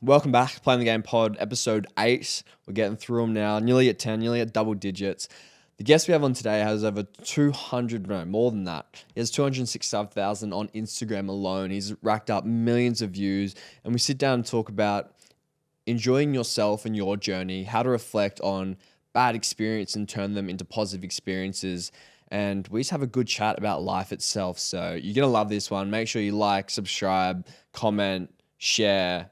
Welcome back, Playing the Game Pod, episode 8. We're getting through them now, nearly at 10, nearly at double digits. The guest we have on today has over 200, no, more than that. He has 265,000 on Instagram alone. He's racked up millions of views, and we sit down and talk about enjoying yourself and your journey, how to reflect on bad experience and turn them into positive experiences. And we just have a good chat about life itself. So you're going to love this one. Make sure you like, subscribe, comment, share,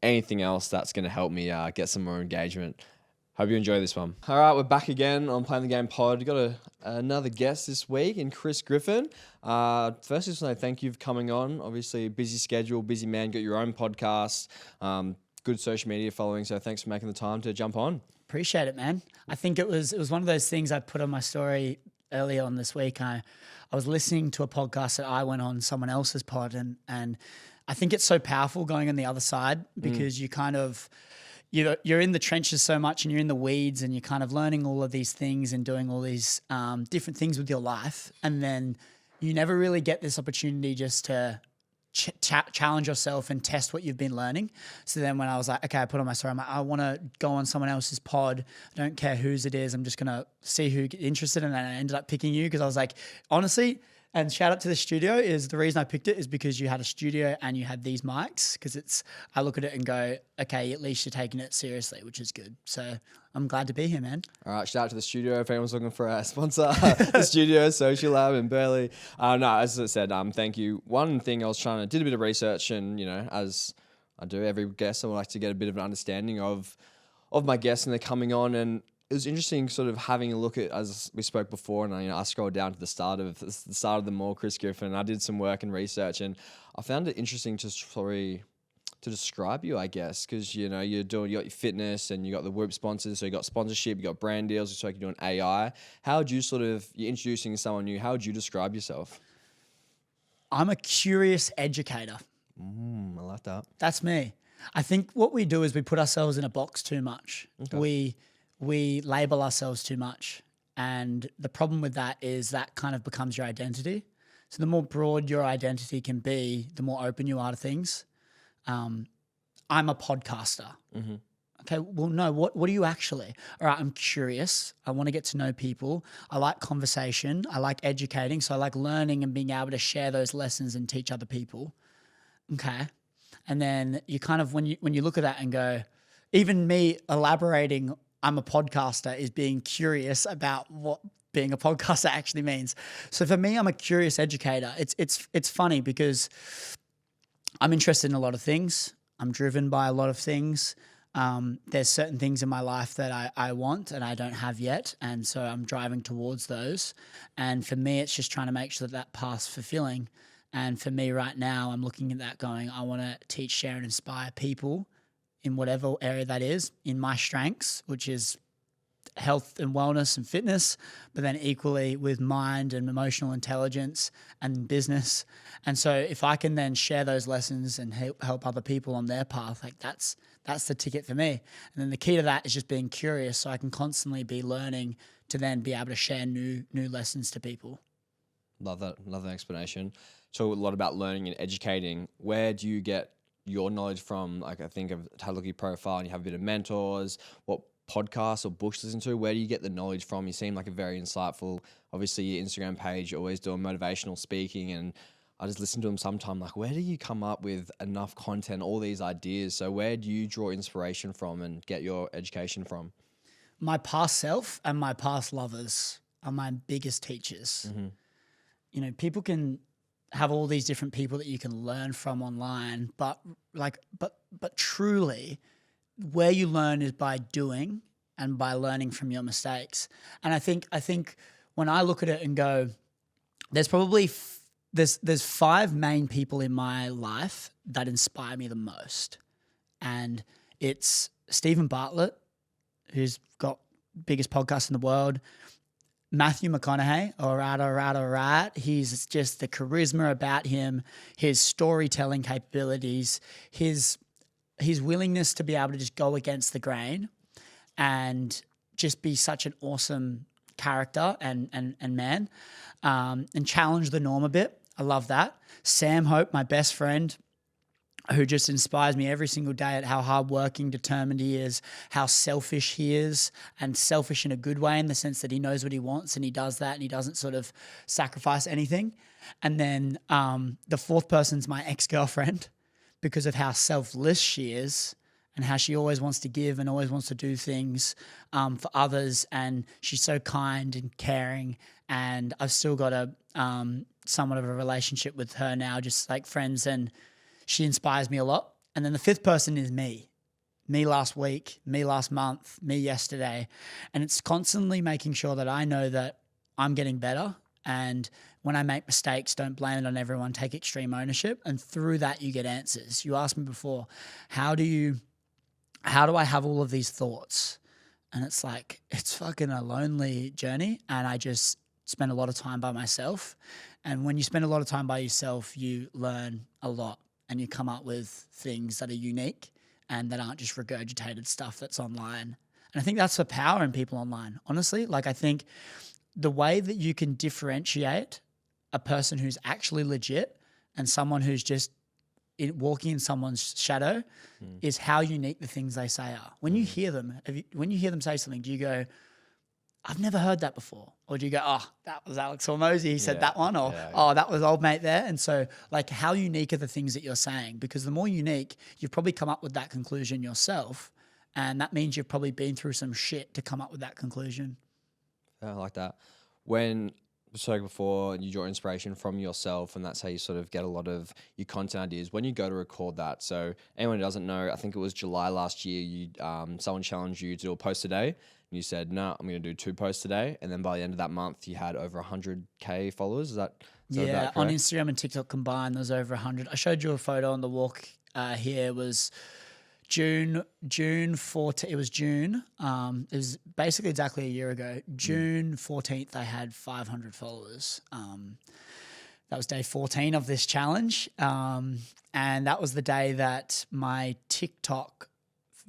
anything else that's going to help me get some more engagement. Hope you enjoy this one. All right, we're back again on Playing the Game Pod. We've got another guest this week in Chris Griffin. First, just want to thank you for coming on. Obviously, busy schedule, busy man, got your own podcast, good social media following. So thanks for making the time to jump on. Appreciate it, man. I think it was one of those things I put on my story earlier on this week. I was listening to a podcast that I went on someone else's pod, and I think it's so powerful going on the other side because you kind of, you're in the trenches so much and you're in the weeds and you're kind of learning all of these things and doing all these different things with your life. And then you never really get this opportunity just to challenge yourself and test what you've been learning. So then when I was like, okay, I put on my story, I'm like, I want to go on someone else's pod. I don't care whose it is. I'm just going to see who gets interested. And then I ended up picking you because I was like, honestly, and shout out to the studio, is the reason I picked it is because you had a studio and you had these mics, because I look at it and go, okay, at least you're taking it seriously, which is good. So I'm glad to be here, man. All right, shout out to the studio. If anyone's looking for a sponsor, the studio, Social Lab in Burleigh. No, as I said, thank you. One thing I was did a bit of research, and as I do every guest, I would like to get a bit of an understanding of my guests and they're coming on. And it was interesting sort of having a look at, as we spoke before, and I scrolled down to the start of them all, Chris Griffin, and I did some work and research, and I found it interesting to describe you, I guess, because you got your fitness and you got the Whoop sponsors, so you got sponsorship, you got brand deals, it's like you're doing AI. How would you you're introducing someone new, how would you describe yourself? I'm a curious educator. I like that. That's me. I think what we do is we put ourselves in a box too much. Okay. We label ourselves too much. And the problem with that is that kind of becomes your identity. So the more broad your identity can be, the more open you are to things. I'm a podcaster. Mm-hmm. Okay, well, no, what are you actually? All right, I'm curious. I want to get to know people. I like conversation. I like educating. So I like learning and being able to share those lessons and teach other people. Okay. And then you kind of, when you look at that and go, even me elaborating, I'm a podcaster, is being curious about what being a podcaster actually means. So for me, I'm a curious educator. It's funny because I'm interested in a lot of things. I'm driven by a lot of things. There's certain things in my life that I want and I don't have yet. And so I'm driving towards those. And for me, it's just trying to make sure that path's fulfilling. And for me right now, I'm looking at that going, I want to teach, share, and inspire people in whatever area that is, in my strengths, which is health and wellness and fitness, but then equally with mind and emotional intelligence and business. And so if I can then share those lessons and help other people on their path, like that's the ticket for me. And then the key to that is just being curious, so I can constantly be learning to then be able to share new lessons to people. Love that explanation. Talk a lot about learning and educating. Where do you get your knowledge from? Like, I think I've had a look at your profile and you have a bit of mentors. What podcasts or books to listen to? Where do you get the knowledge from? You seem like a very insightful, obviously your Instagram page, you're always doing motivational speaking, and I just listen to them sometime. Like, where do you come up with enough content, all these ideas? So where do you draw inspiration from and get your education from? My past self and my past lovers are my biggest teachers. Mm-hmm. People can have all these different people that you can learn from online, but truly where you learn is by doing and by learning from your mistakes. And I think when I look at it and go, there's probably there's 5 main people in my life that inspire me the most. And it's Stephen Bartlett, who's got biggest podcast in the world, Matthew McConaughey, all right. He's just the charisma about him, his storytelling capabilities, his willingness to be able to just go against the grain and just be such an awesome character and man, and challenge the norm a bit. I love that. Sam Hope, my best friend. who just inspires me every single day at how hardworking, determined he is, how selfish he is, and selfish in a good way in the sense that he knows what he wants and he does that and he doesn't sort of sacrifice anything. And then the fourth person's my ex-girlfriend because of how selfless she is and how she always wants to give and always wants to do things for others. And she's so kind and caring. And I've still got a somewhat of a relationship with her now, just like friends, and she inspires me a lot. And then the fifth person is me. Me last week, me last month, me yesterday. And it's constantly making sure that I know that I'm getting better. And when I make mistakes, don't blame it on everyone. Take extreme ownership. And through that, you get answers. You asked me before, how do I have all of these thoughts? And it's like, it's fucking a lonely journey. And I just spend a lot of time by myself. And when you spend a lot of time by yourself, you learn a lot and you come up with things that are unique and that aren't just regurgitated stuff that's online. And I think that's the power in people online, honestly. Like, I think the way that you can differentiate a person who's actually legit and someone who's just walking in someone's shadow is how unique the things they say are. When you hear them, when you hear them say something, do you go, I've never heard that before? Or do you go, oh, that was Alex Hormozy, he said that one, or oh, that was old mate there. And so, like, how unique are the things that you're saying? Because the more unique, you've probably come up with that conclusion yourself. And that means you've probably been through some shit to come up with that conclusion. I like that. When we spoke before, you draw inspiration from yourself, and that's how you sort of get a lot of your content ideas when you go to record that. So anyone who doesn't know, I think it was July last year, you someone challenged you to do a post a day. And you said, no, I'm going to do 2 posts a day. And then by the end of that month, you had over 100K followers. Is that about on correct? Instagram and TikTok combined, there's over 100. I showed you a photo on the walk here. It was June 14th. It was June. It was basically exactly a year ago. June 14th, I had 500 followers. That was day 14 of this challenge. And that was the day that my TikTok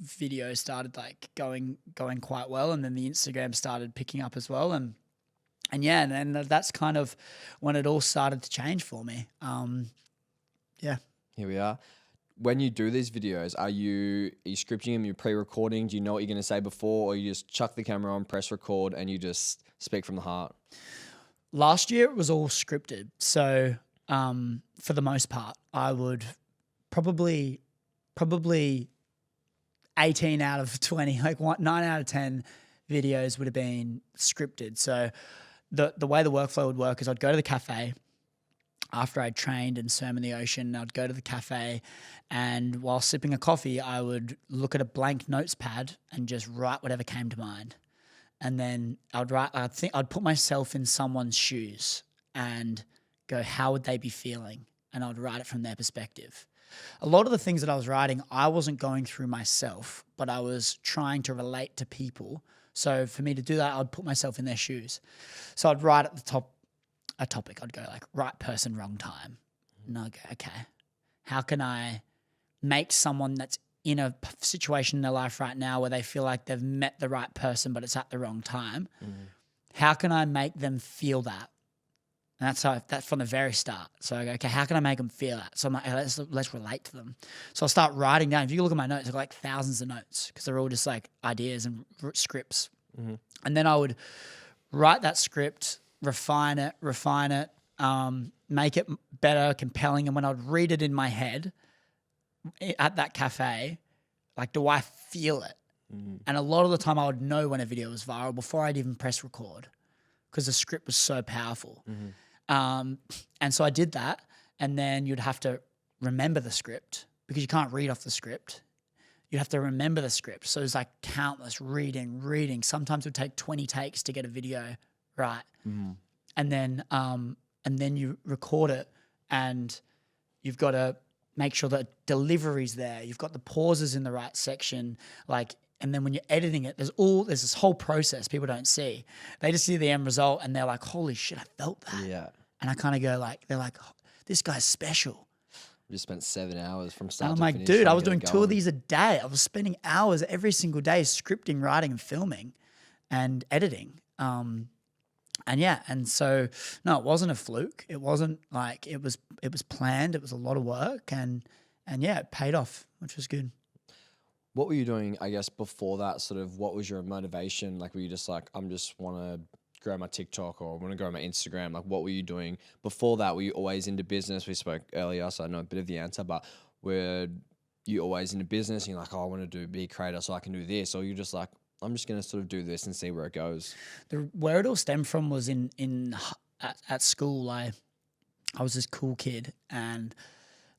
video started like going quite well, and then the Instagram started picking up as well, and that's kind of when it all started to change for me. Here we are. When you do these videos, are you scripting them, you're pre-recording? Do you know what you're going to say before, or you just chuck the camera on, press record, and you just speak from the heart? Last year it was all scripted, so for the most part I would probably 18 out of 20, like 9 out of 10 videos would have been scripted. So the way the workflow would work is I'd go to the cafe after I'd trained and swam in the ocean. I'd go to the cafe, and while sipping a coffee, I would look at a blank notes pad and just write whatever came to mind. And then I'd put myself in someone's shoes and go, how would they be feeling? And I'd write it from their perspective. A lot of the things that I was writing, I wasn't going through myself, but I was trying to relate to people. So for me to do that, I'd put myself in their shoes. So I'd write at the top a topic. I'd go like, right person, wrong time. And I'd go, okay, how can I make someone that's in a situation in their life right now where they feel like they've met the right person, but it's at the wrong time? How can I make them feel that? And that's from the very start. So I go, okay, how can I make them feel that? So I'm like, let's relate to them. So I'll start writing down. If you look at my notes, I've got like thousands of notes because they're all just like ideas and scripts. And then I would write that script, refine it, make it better, compelling. And when I'd read it in my head at that cafe, like, do I feel it? And a lot of the time I would know when a video was viral before I'd even press record because the script was so powerful. And so I did that, and then you'd have to remember the script because you can't read off the script. You have to remember the script. So it's like countless reading. Sometimes it would take 20 takes to get a video right. And then you record it, and you've got to make sure that delivery's there. You've got the pauses in the right section, and then when you're editing it, there's this whole process people don't see. They just see the end result and they're like, holy shit, I felt that. Yeah. And I kind of go they're like, oh, this guy's special. We just spent 7 hours from start I'm to like, finish. dude, I was doing 2 of these a day. I was spending hours every single day scripting, writing, and filming and editing. And so no, it wasn't a fluke. It wasn't like it was planned. It was a lot of work, and yeah, it paid off, which was good. What were you doing, I guess, before that? Sort of, what was your motivation? Like, were you just like, I'm just want to grow my TikTok or want to grow my Instagram? Like, what were you doing before that? Were you always into business? We spoke earlier, so I know a bit of the answer, but were you always into business? And you're like, oh, I want to be a creator so I can do this. Or you just like, I'm just going to sort of do this and see where it goes. Where it all stemmed from was at school. I was this cool kid, and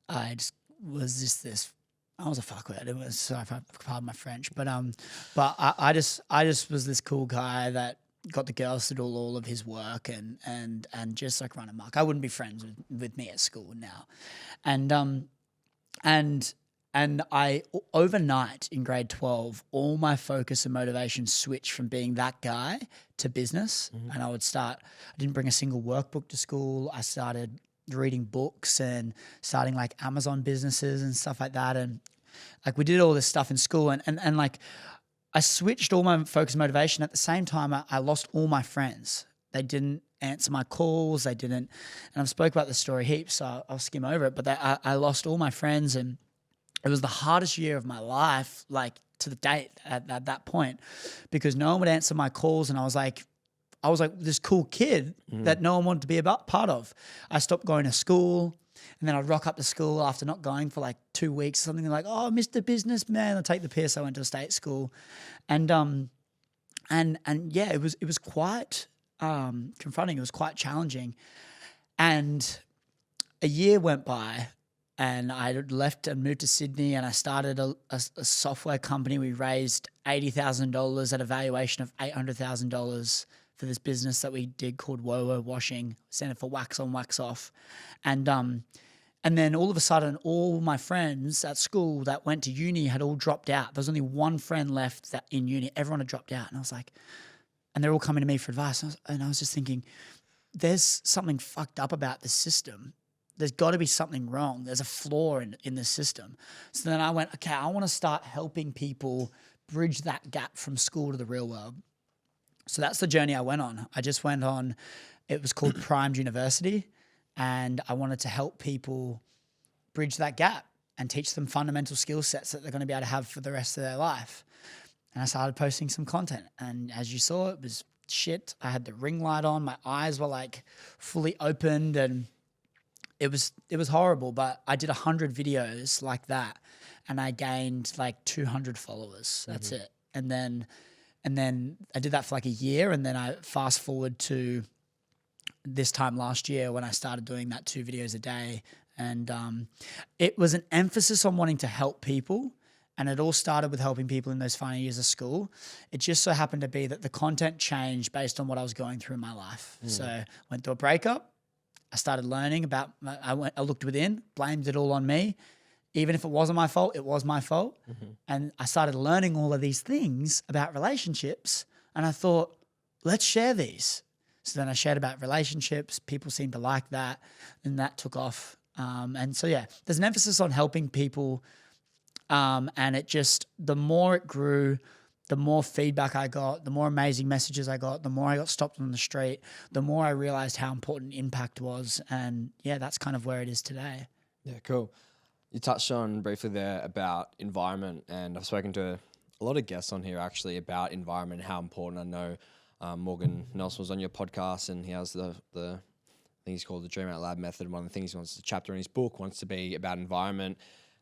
I just was this. I was a fuckwit. It was, sorry if I pardon my French, but I just was this cool guy that got the girls to do all of his work and just like run amok. I wouldn't be friends with me at school now, and I overnight in grade 12, all my focus and motivation switched from being that guy to business, and I didn't bring a single workbook to school. I started reading books and starting like Amazon businesses and stuff like that. And like we did all this stuff in school and like I switched all my focus and motivation. At the same time, I lost all my friends. They didn't answer my calls. They didn't, and I've spoke about this story heaps, so I'll skim over it, but I lost all my friends, and it was the hardest year of my life, like to the date at that point, because no one would answer my calls. And I was like this cool kid that no one wanted to be part of. I stopped going to school, and then I'd rock up to school after not going for like 2 weeks or something. Like, oh, Mr. Businessman, I'd take the piss. I went to a state school, and yeah, it was quite confronting. It was quite challenging, and a year went by. And I left and moved to Sydney, and I started a software company. We raised $80,000 at a valuation of $800,000 for this business that we did called WoWo Washing, standing for wax on, wax off. And then all of a sudden, all my friends at school that went to uni had all dropped out. There was only one friend left that in uni. Everyone had dropped out. And I was like, and they're all coming to me for advice. And I was just thinking, there's something fucked up about this system. There's got to be something wrong. There's a flaw in the system. So then I went, okay, I want to start helping people bridge that gap from school to the real world. So that's the journey I went on. I just went on, it was called Primed University, and I wanted to help people bridge that gap and teach them fundamental skill sets that they're going to be able to have for the rest of their life. And I started posting some content. And as you saw, it was shit. I had the ring light on. My eyes were like fully opened, and it was horrible, but I did 100 videos like that, and I gained like 200 followers. That's it. And then I did that for like a year, and then I fast forward to this time last year when I started doing that 2 videos a day, and it was an emphasis on wanting to help people, and it all started with helping people in those final years of school. It just so happened to be that the content changed based on what I was going through in my life. So I went through a breakup. I started learning about, I looked within, blamed it all on me. Even if it wasn't my fault, it was my fault. And I started learning all of these things about relationships, and I thought, let's share these. So then I shared about relationships. People seemed to like that, and that took off. And so, yeah, there's an emphasis on helping people. And it just, the more it grew, the more feedback I got, the more amazing messages I got, the more I got stopped on the street, the more I realized how important impact was. And yeah, that's kind of where it is today. Yeah, cool. You touched on briefly there about environment, and I've spoken to a lot of guests on here actually about environment, how important. I know Morgan Nelson was on your podcast, and he has the I think he's called the Dream Out Loud method. One of the things he wants, the chapter in his book wants to be about environment.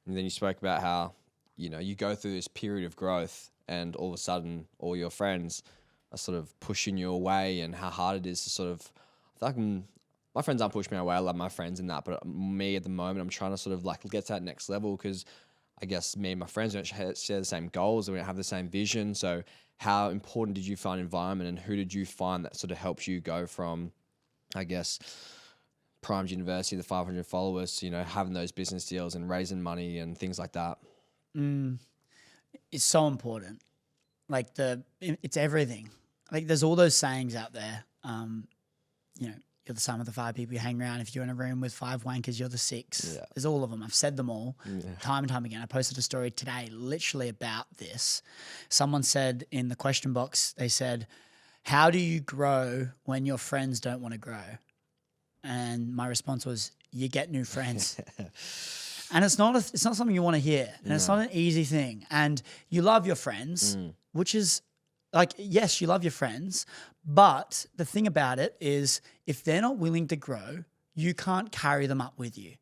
And then you spoke about how, you go through this period of growth, and all of a sudden all your friends are sort of pushing you away, and how hard it is to sort of, I feel like my friends aren't pushing me away. I love my friends in that, but me at the moment, I'm trying to sort of like get to that next level, because I guess me and my friends don't share the same goals, and we don't have the same vision. So how important did you find environment, and who did you find that sort of helps you go from, I guess, Primed University, the 500 followers, having those business deals and raising money and things like that? It's so important. Like it's everything. Like there's all those sayings out there. You're the sum of the 5 people you hang around. If you're in a room with 5 wankers, you're the 6. Yeah. There's all of them. I've said them all time and time again. I posted a story today literally about this. Someone said in the question box, they said, how do you grow when your friends don't want to grow? And my response was, you get new friends. And it's not something you want to hear. And it's not an easy thing. And you love your friends, which is like, yes, you love your friends. But the thing about it is if they're not willing to grow, you can't carry them up with you.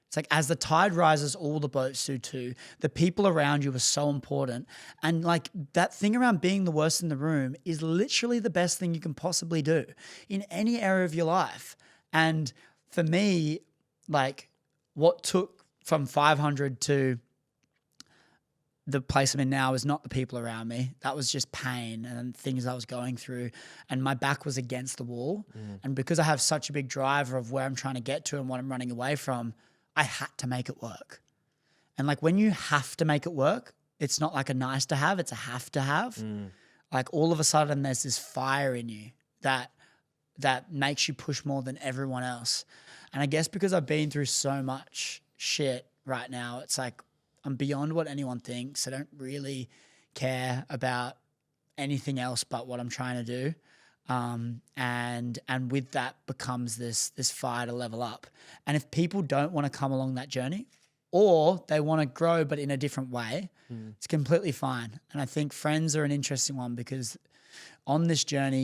It's like as the tide rises, all the boats do too. The people around you are so important. And like that thing around being the worst in the room is literally the best thing you can possibly do in any area of your life. And for me, like what took from 500 to the place I'm in now is not the people around me. That was just pain and things I was going through. And my back was against the wall. And because I have such a big driver of where I'm trying to get to and what I'm running away from, I had to make it work. And like when you have to make it work, it's not like a nice to have, it's a have to have. Like all of a sudden there's this fire in you that makes you push more than everyone else. And I guess because I've been through so much shit right now, it's like I'm beyond what anyone thinks. I don't really care about anything else but what I'm trying to do. And with that becomes this fire to level up. And if people don't want to come along that journey or they want to grow but in a different way, it's completely fine. And I think friends are an interesting one because on this journey,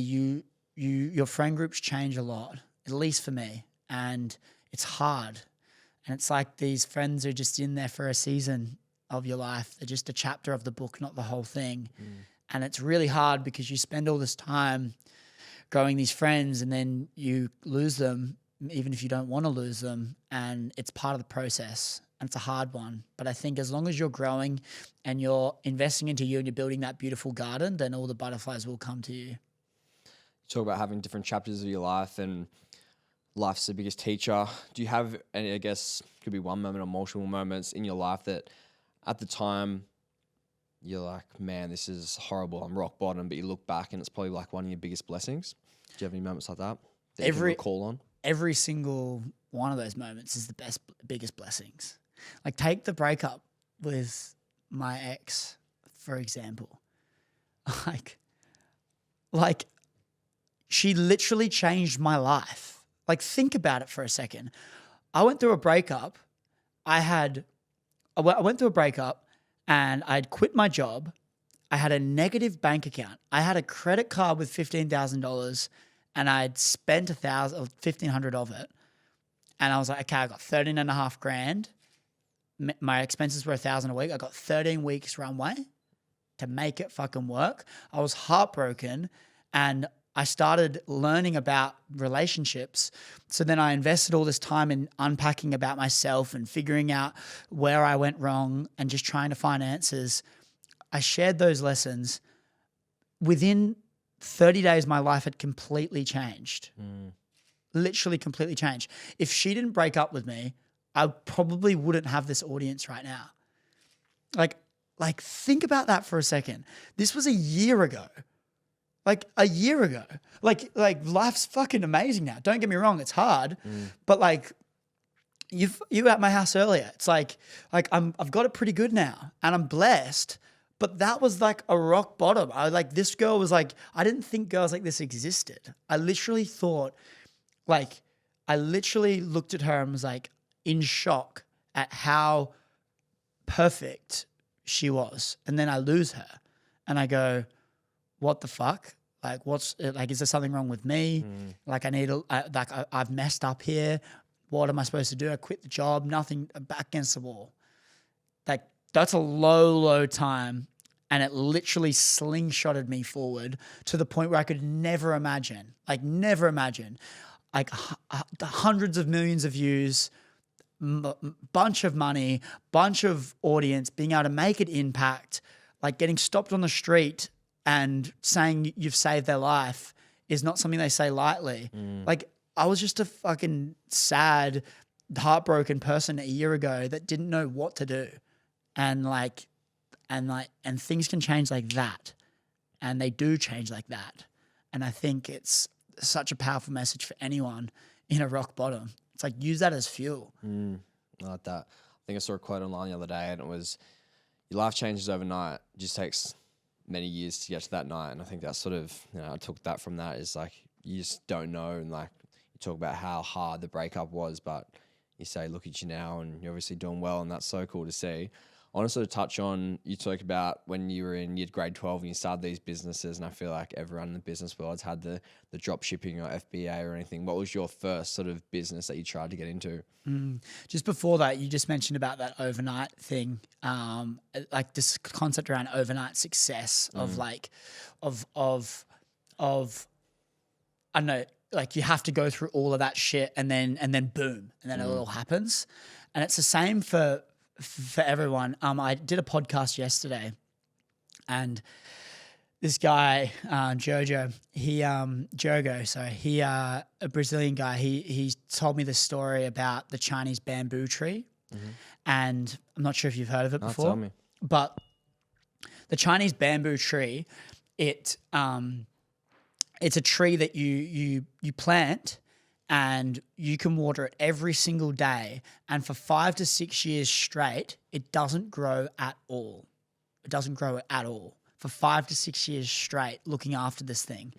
your friend groups change a lot, at least for me. And it's hard. And it's like these friends are just in there for a season of your life. They're just a chapter of the book, not the whole thing. And it's really hard because you spend all this time growing these friends and then you lose them, even if you don't want to lose them. And it's part of the process. And it's a hard one. But I think as long as you're growing and you're investing into you and you're building that beautiful garden, then all the butterflies will come to you. Talk about having different chapters of your life and life's the biggest teacher. Do you have any, I guess, could be one moment or multiple moments in your life that at the time you're like, man, this is horrible, I'm rock bottom, but you look back and it's probably like one of your biggest blessings? Do you have any moments like that you can recall on? Every single one of those moments is the biggest blessings. Like take the breakup with my ex, for example. Like she literally changed my life. Like think about it for a second. I went through a breakup. I went through a breakup and I'd quit my job. I had a negative bank account. I had a credit card with $15,000 and I'd spent $1,500 of it. And I was like, okay, I got 13.5 grand. My expenses were $1,000 a week. I got 13 weeks runway to make it fucking work. I was heartbroken and I started learning about relationships. So then I invested all this time in unpacking about myself and figuring out where I went wrong and just trying to find answers. I shared those lessons. Within 30 days, my life had completely changed. Literally completely changed. If she didn't break up with me, I probably wouldn't have this audience right now. Like think about that for a second. This was a year ago. Like a year ago. Like life's fucking amazing now. Don't get me wrong, it's hard. But like you were at my house earlier. It's like I've got it pretty good now and I'm blessed. But that was like a rock bottom. This girl was like, I didn't think girls like this existed. I literally looked at her and was like in shock at how perfect she was. And then I lose her and I go, what the fuck? Like, is there something wrong with me? Like I've messed up here. What am I supposed to do? I quit the job, nothing, back against the wall. Like that's a low time. And it literally slingshotted me forward to the point where I could never imagine, like hundreds of millions of views, bunch of money, bunch of audience, being able to make an impact, like getting stopped on the street and saying you've saved their life is not something they say lightly. Like I was just a fucking sad, heartbroken person a year ago that didn't know what to do. And things can change like that. And they do change like that. And I think it's such a powerful message for anyone in a rock bottom. It's like, use that as fuel. I like that. I think I saw a quote online the other day and it was, your life changes overnight. It just takes many years to get to that night. And I think that's sort of, I took that from that is like, you just don't know. And like, you talk about how hard the breakup was, but you say, look at you now, and you're obviously doing well, and that's so cool to see. I want to sort of touch on, you talk about when you were in year grade 12 and you started these businesses, and I feel like everyone in the business world has had the drop shipping or FBA or anything. What was your first sort of business that you tried to get into? Just before that, you just mentioned about that overnight thing, like this concept around overnight success of like, of I don't know, like you have to go through all of that shit and then boom, and then it all happens. And it's the same for everyone. I did a podcast yesterday, and this guy, Jogo, a Brazilian guy, he told me this story about the Chinese bamboo tree. And I'm not sure if you've heard of it before. Tell me. But the Chinese bamboo tree, it's a tree that you plant, and you can water it every single day, and for 5 to 6 years straight, it doesn't grow at all. It doesn't grow at all for 5 to 6 years straight, looking after this thing.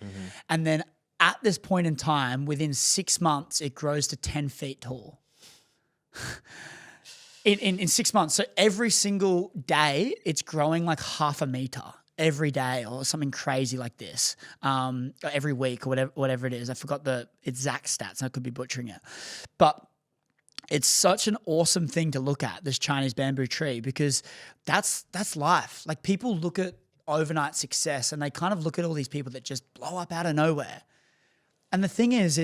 And then at this point in time, within 6 months, it grows to 10 feet tall. in 6 months. So every single day, it's growing like half a meter every day, or something crazy like this, every week or whatever it is. I forgot the exact stats. I could be butchering it. But it's such an awesome thing to look at, this Chinese bamboo tree, because that's life. Like, people look at overnight success and they kind of look at all these people that just blow up out of nowhere. And the thing is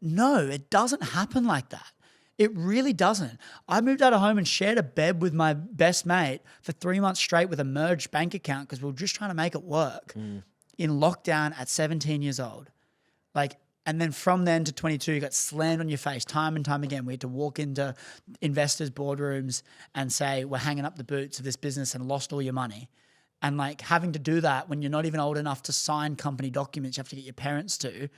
no, it doesn't happen like that. It really doesn't. I moved out of home and shared a bed with my best mate for 3 months straight with a merged bank account because we were just trying to make it work in lockdown at 17 years old. Like, and then from then to 22, you got slammed on your face time and time again. We had to walk into investors' boardrooms and say, we're hanging up the boots of this business, and lost all your money. And like, having to do that when you're not even old enough to sign company documents, you have to get your parents to.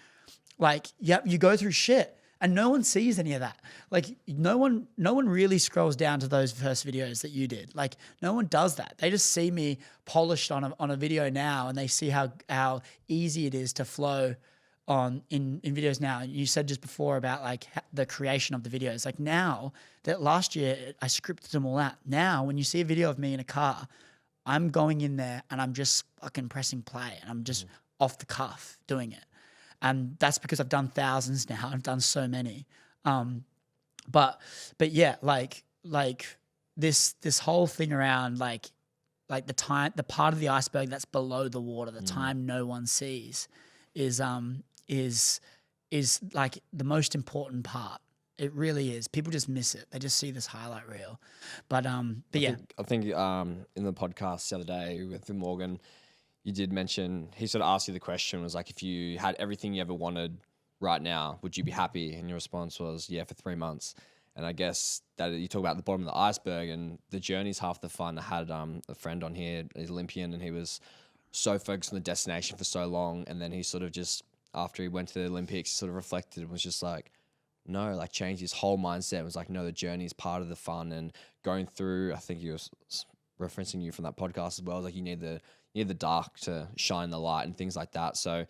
Like, yep, you go through shit. And no one sees any of that. Like, no one really scrolls down to those first videos that you did. Like, no one does that. They just see me polished on a video now, and they see how easy it is to flow in videos now. You said just before about like the creation of the videos. Like, now that last year I scripted them all out. Now when you see a video of me in a car, I'm going in there and I'm just fucking pressing play, and I'm just off the cuff doing it. And that's because I've done thousands now. I've done so many. But yeah, like this whole thing around like the part of the iceberg that's below the water, the time no one sees, is like the most important part. It really is. People just miss it. They just see this highlight reel. But yeah. I think in the podcast the other day with Morgan, you did mention, he sort of asked you the question, was like, if you had everything you ever wanted right now, would you be happy? And your response was, yeah, for 3 months. And I guess that you talk about the bottom of the iceberg, and the journey's half the fun. I had a friend on here, he's Olympian, and he was so focused on the destination for so long. And then he sort of just, after he went to the Olympics, he sort of reflected and was just like, no, like changed his whole mindset. It was like, no, the journey is part of the fun. And going through, I think he was referencing you from that podcast as well, like you need the dark to shine the light and things like that. So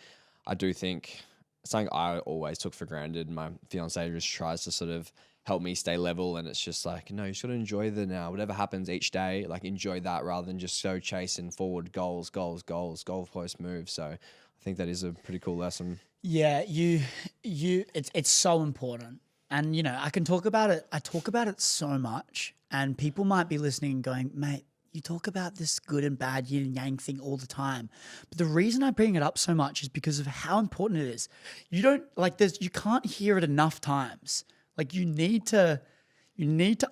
I do think something I always took for granted. My fiance just tries to sort of help me stay level, and it's just like, no, you just got to enjoy the now. Whatever happens each day, like enjoy that rather than just so chasing forward goals, goalpost moves. So I think that is a pretty cool lesson. Yeah, it's so important. And, you know, I talk about it so much, and people might be listening and going, mate, you talk about this good and bad yin and yang thing all the time. But the reason I bring it up so much is because of how important it is. You can't hear it enough times. Like, you need to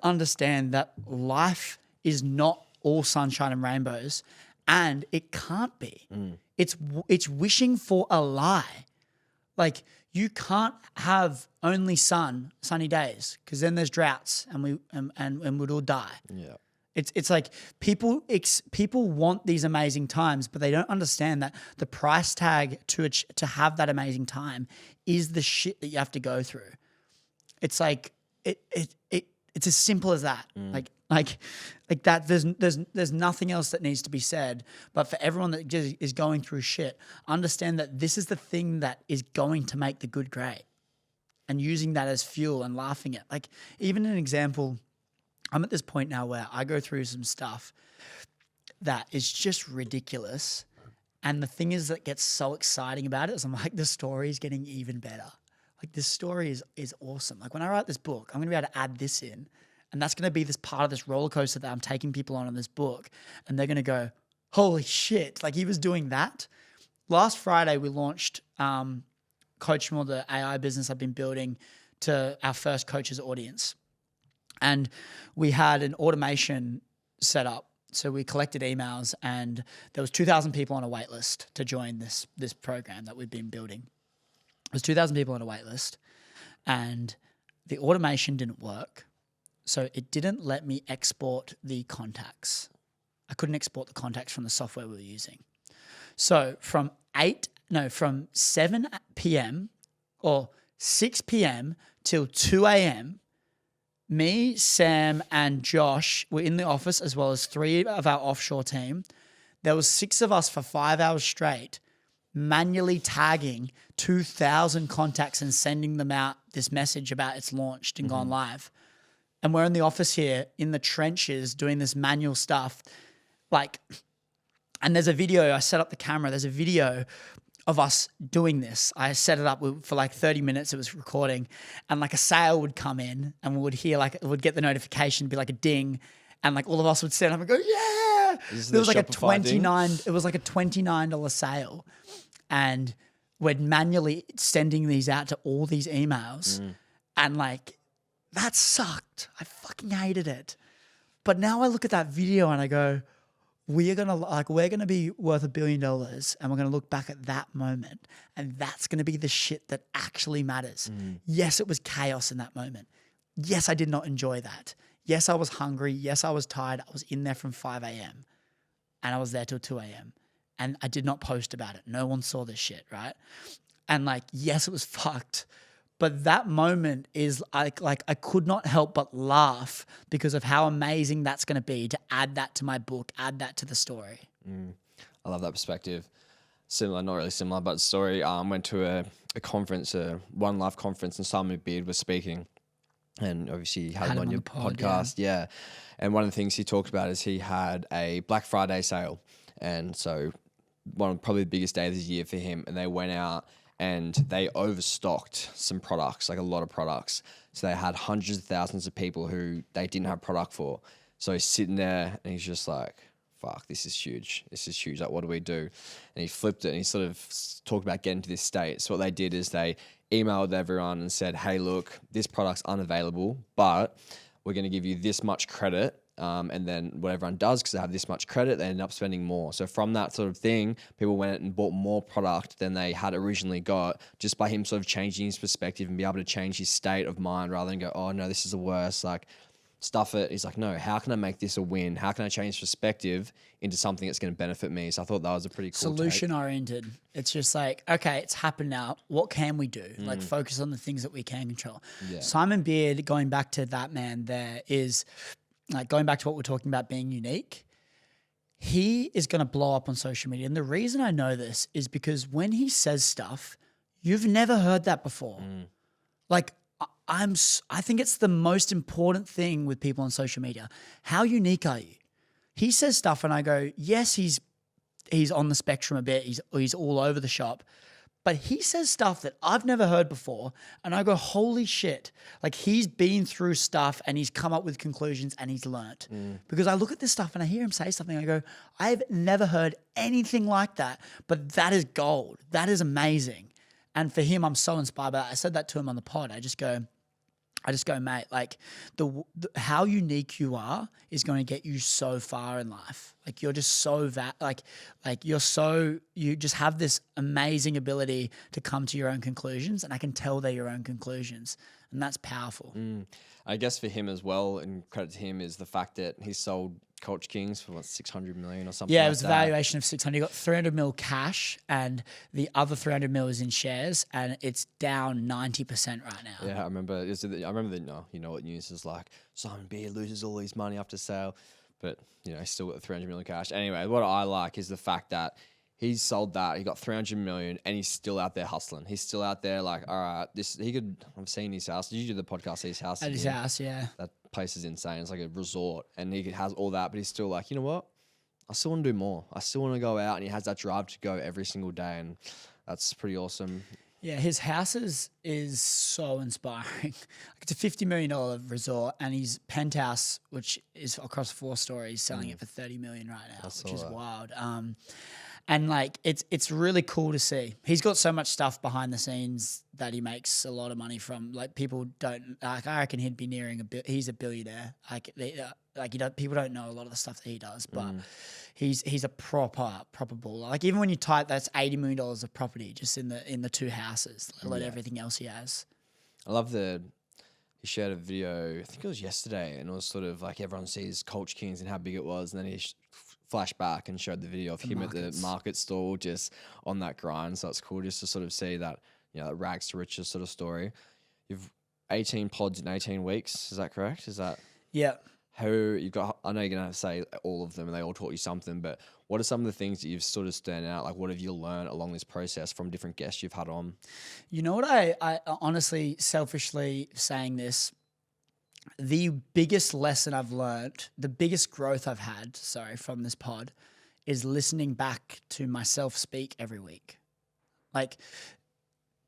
understand that life is not all sunshine and rainbows, and it can't be. It's wishing for a lie. Like, you can't have only sunny days, because then there's droughts and we'd all die. Yeah. It's like people want these amazing times, but they don't understand that the price tag to have that amazing time is the shit that you have to go through. It's like it's as simple as that. Like that. There's nothing else that needs to be said. But for everyone that just is going through shit, understand that this is the thing that is going to make the good great. and using that as fuel and laughing at. Like, even an example, I'm at this point now where I go through some stuff that is just ridiculous. And the thing is that gets so exciting about it is I'm like, the story is getting even better. Like, this story is awesome. Like, when I write this book, I'm going to be able to add this in. And that's going to be this part of this roller coaster that I'm taking people on in this book. And they're going to go, holy shit. Like, he was doing that. Last Friday, we launched Coach More, the AI business I've been building, to our first coaches audience. And we had an automation set up. So we collected emails, and there was 2,000 people on a wait list to join this program that we've been building. There was 2,000 people on a wait list, and the automation didn't work. So it didn't let me export the contacts. I couldn't export the contacts from the software we were using. So from 7 p.m. or 6 p.m. till 2 a.m., me, Sam, and Josh were in the office, as well as 3 of our offshore team. There was 6 of us for 5 hours straight, manually tagging 2,000 contacts and sending them out this message about it's launched and gone live. And we're in the office here in the trenches doing this manual stuff. Like, and there's a video, I set up the camera, there's a video of us doing this. I set it up for like 30 minutes, it was recording, and like a sale would come in and we would hear like, it would get the notification, be like a ding, and like all of us would stand up and go, yeah! It was like a $29 sale. And we're manually sending these out to all these emails. And like, that sucked. I fucking hated it. But now I look at that video and I go, we're gonna be worth $1 billion, and we're gonna look back at that moment, and that's gonna be the shit that actually matters. Yes, it was chaos in that moment. Yes, I did not enjoy that. Yes, I was hungry. Yes, I was tired. I was in there from 5 a.m. and I was there till 2 a.m. and I did not post about it. No one saw this shit, right? And like, yes, it was fucked. But that moment is like I could not help but laugh because of how amazing that's going to be to add that to my book, add that to the story. I love that perspective. Similar, not really similar, but story. Went to a conference, a One Life conference, and Simon Beard was speaking. And obviously you had him on your podcast. Yeah. And one of the things he talked about is he had a Black Friday sale. And so one of probably the biggest days of the year for him. And they went out and they overstocked some products, like a lot of products. So they had hundreds of thousands of people who they didn't have product for. So he's sitting there and he's just like, fuck, this is huge. This is huge. Like, what do we do? And he flipped it and he sort of talked about getting to this state. So what they did is they emailed everyone and said, hey, look, this product's unavailable, but we're going to give you this much credit. And then what everyone does, because they have this much credit, they end up spending more. So from that sort of thing, people went and bought more product than they had originally got, just by him sort of changing his perspective and be able to change his state of mind rather than go, oh no, this is the worst, like stuff it. He's like, no, how can I make this a win? How can I change perspective into something that's going to benefit me? So I thought that was a pretty cool solution oriented. It's just like, okay, it's happened now. What can we do? Like, focus on the things that we can control. Yeah. Simon Beard, going back to that man there, is like going back to what we're talking about being unique. He is going to blow up on social media. And the reason I know this is because when he says stuff, you've never heard that before. Like, I think it's the most important thing with people on social media. How unique are you? He says stuff and I go, yes, he's on the spectrum a bit. He's all over the shop. But he says stuff that I've never heard before. And I go, holy shit. Like, he's been through stuff and he's come up with conclusions and he's learnt. Because I look at this stuff and I hear him say something. I go, I've never heard anything like that. But that is gold. That is amazing. And for him, I'm so inspired by that. I said that to him on the pod. I just go, mate, like how unique you are is going to get you so far in life. Like, you're just so you just have this amazing ability to come to your own conclusions, and I can tell they're your own conclusions, and that's powerful. I guess for him as well, and credit to him, is the fact that he sold Coach Kings for what, 600 million or something. Yeah, like it was a valuation of 600. He got 300 mil cash, and the other 300 mil is in shares, and it's down 90% right now. Yeah, I remember. You know what news is like. Simon Beard loses all his money after sale, but he's still got the 300 million cash. Anyway, what I like is the fact that He's sold that. He got 300 million, and he's still out there hustling. He's still out there like, all right, this he could. I've seen his house. Did you do the podcast at his house? At his house, yeah. That place is insane. It's like a resort, and he has all that, but he's still like, you know what? I still want to do more. I still want to go out, and he has that drive to go every single day, and that's pretty awesome. Yeah, his house is so inspiring. It's a $50 million resort, and his penthouse, which is across 4 stories, selling it for $30 million right now, which is wild. And like it's really cool to see. He's got so much stuff behind the scenes that he makes a lot of money from. Like people don't like. I reckon he'd be nearing he's a billionaire. People don't know a lot of the stuff that he does, but he's a proper baller. Like even when you type, that's $80 million of property just in the 2 houses, let alone everything else he has. I love he shared a video, I think it was yesterday, and it was sort of like everyone sees Culture Kings and how big it was, and then he flashed back and showed the video of him at the market stall just on that grind. So it's cool just to sort of see that, that rags to riches sort of story. You've 18 pods in 18 weeks, is that correct? Is that... Yeah. How you've got, I know you're going to say all of them and they all taught you something, but what are some of the things that you've sort of stand out? Like what have you learned along this process from different guests you've had on? You know what I honestly, selfishly saying this, the biggest lesson I've learned, the biggest growth I've had, from this pod is listening back to myself speak every week. Like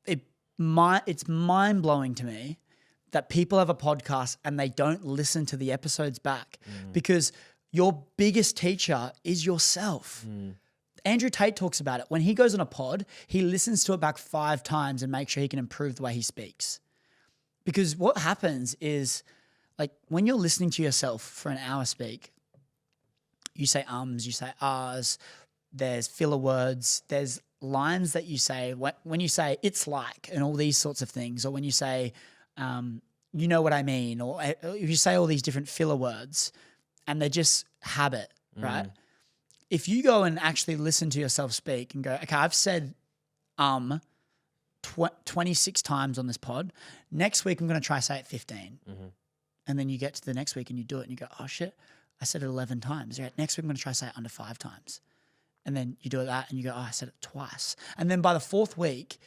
it's mind blowing to me that people have a podcast and they don't listen to the episodes back because your biggest teacher is yourself. Andrew Tate talks about it. When he goes on a pod, he listens to it back 5 times and makes sure he can improve the way he speaks. Because what happens is, like, when you're listening to yourself for an hour speak, you say ums, you say ahs, there's filler words, there's lines that you say when you say it's like and all these sorts of things, or when you say you know what I mean, or if you say all these different filler words and they're just habit, right? If you go and actually listen to yourself speak and go, okay, I've said 26 times on this pod. Next week, I'm going to try say it 15. And then you get to the next week and you do it and you go, oh shit, I said it 11 times. Right? Next week, I'm going to try say it under 5 times. And then you do that and you go, oh, I said it twice. And then by the 4th week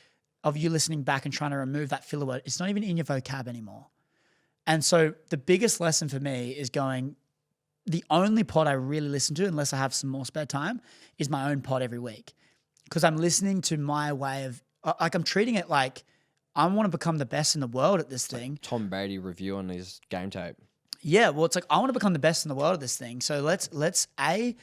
of you listening back and trying to remove that filler word, it's not even in your vocab anymore. And so the biggest lesson for me is going, the only pod I really listen to, unless I have some more spare time, is my own pod every week. Because I'm listening to my way of, like I'm treating it like I want to become the best in the world at this thing. Like Tom Brady review on his game tape. Yeah, well, it's like I want to become the best in the world at this thing. So let's A,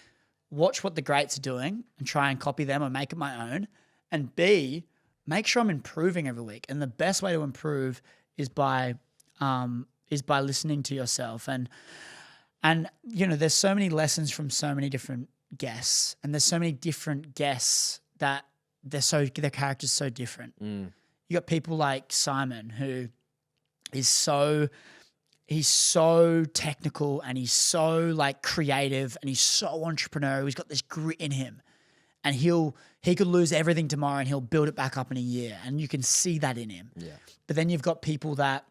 watch what the greats are doing and try and copy them or make it my own. And B, make sure I'm improving every week. And the best way to improve is by listening to yourself. And there's so many lessons from so many different guests, and there's so many different guests that their character's so different. You got people like Simon, who is he's so technical and he's so like creative and he's so entrepreneurial. He's got this grit in him, and he could lose everything tomorrow and he'll build it back up in a year, and you can see that in him. Yeah. But then you've got people that,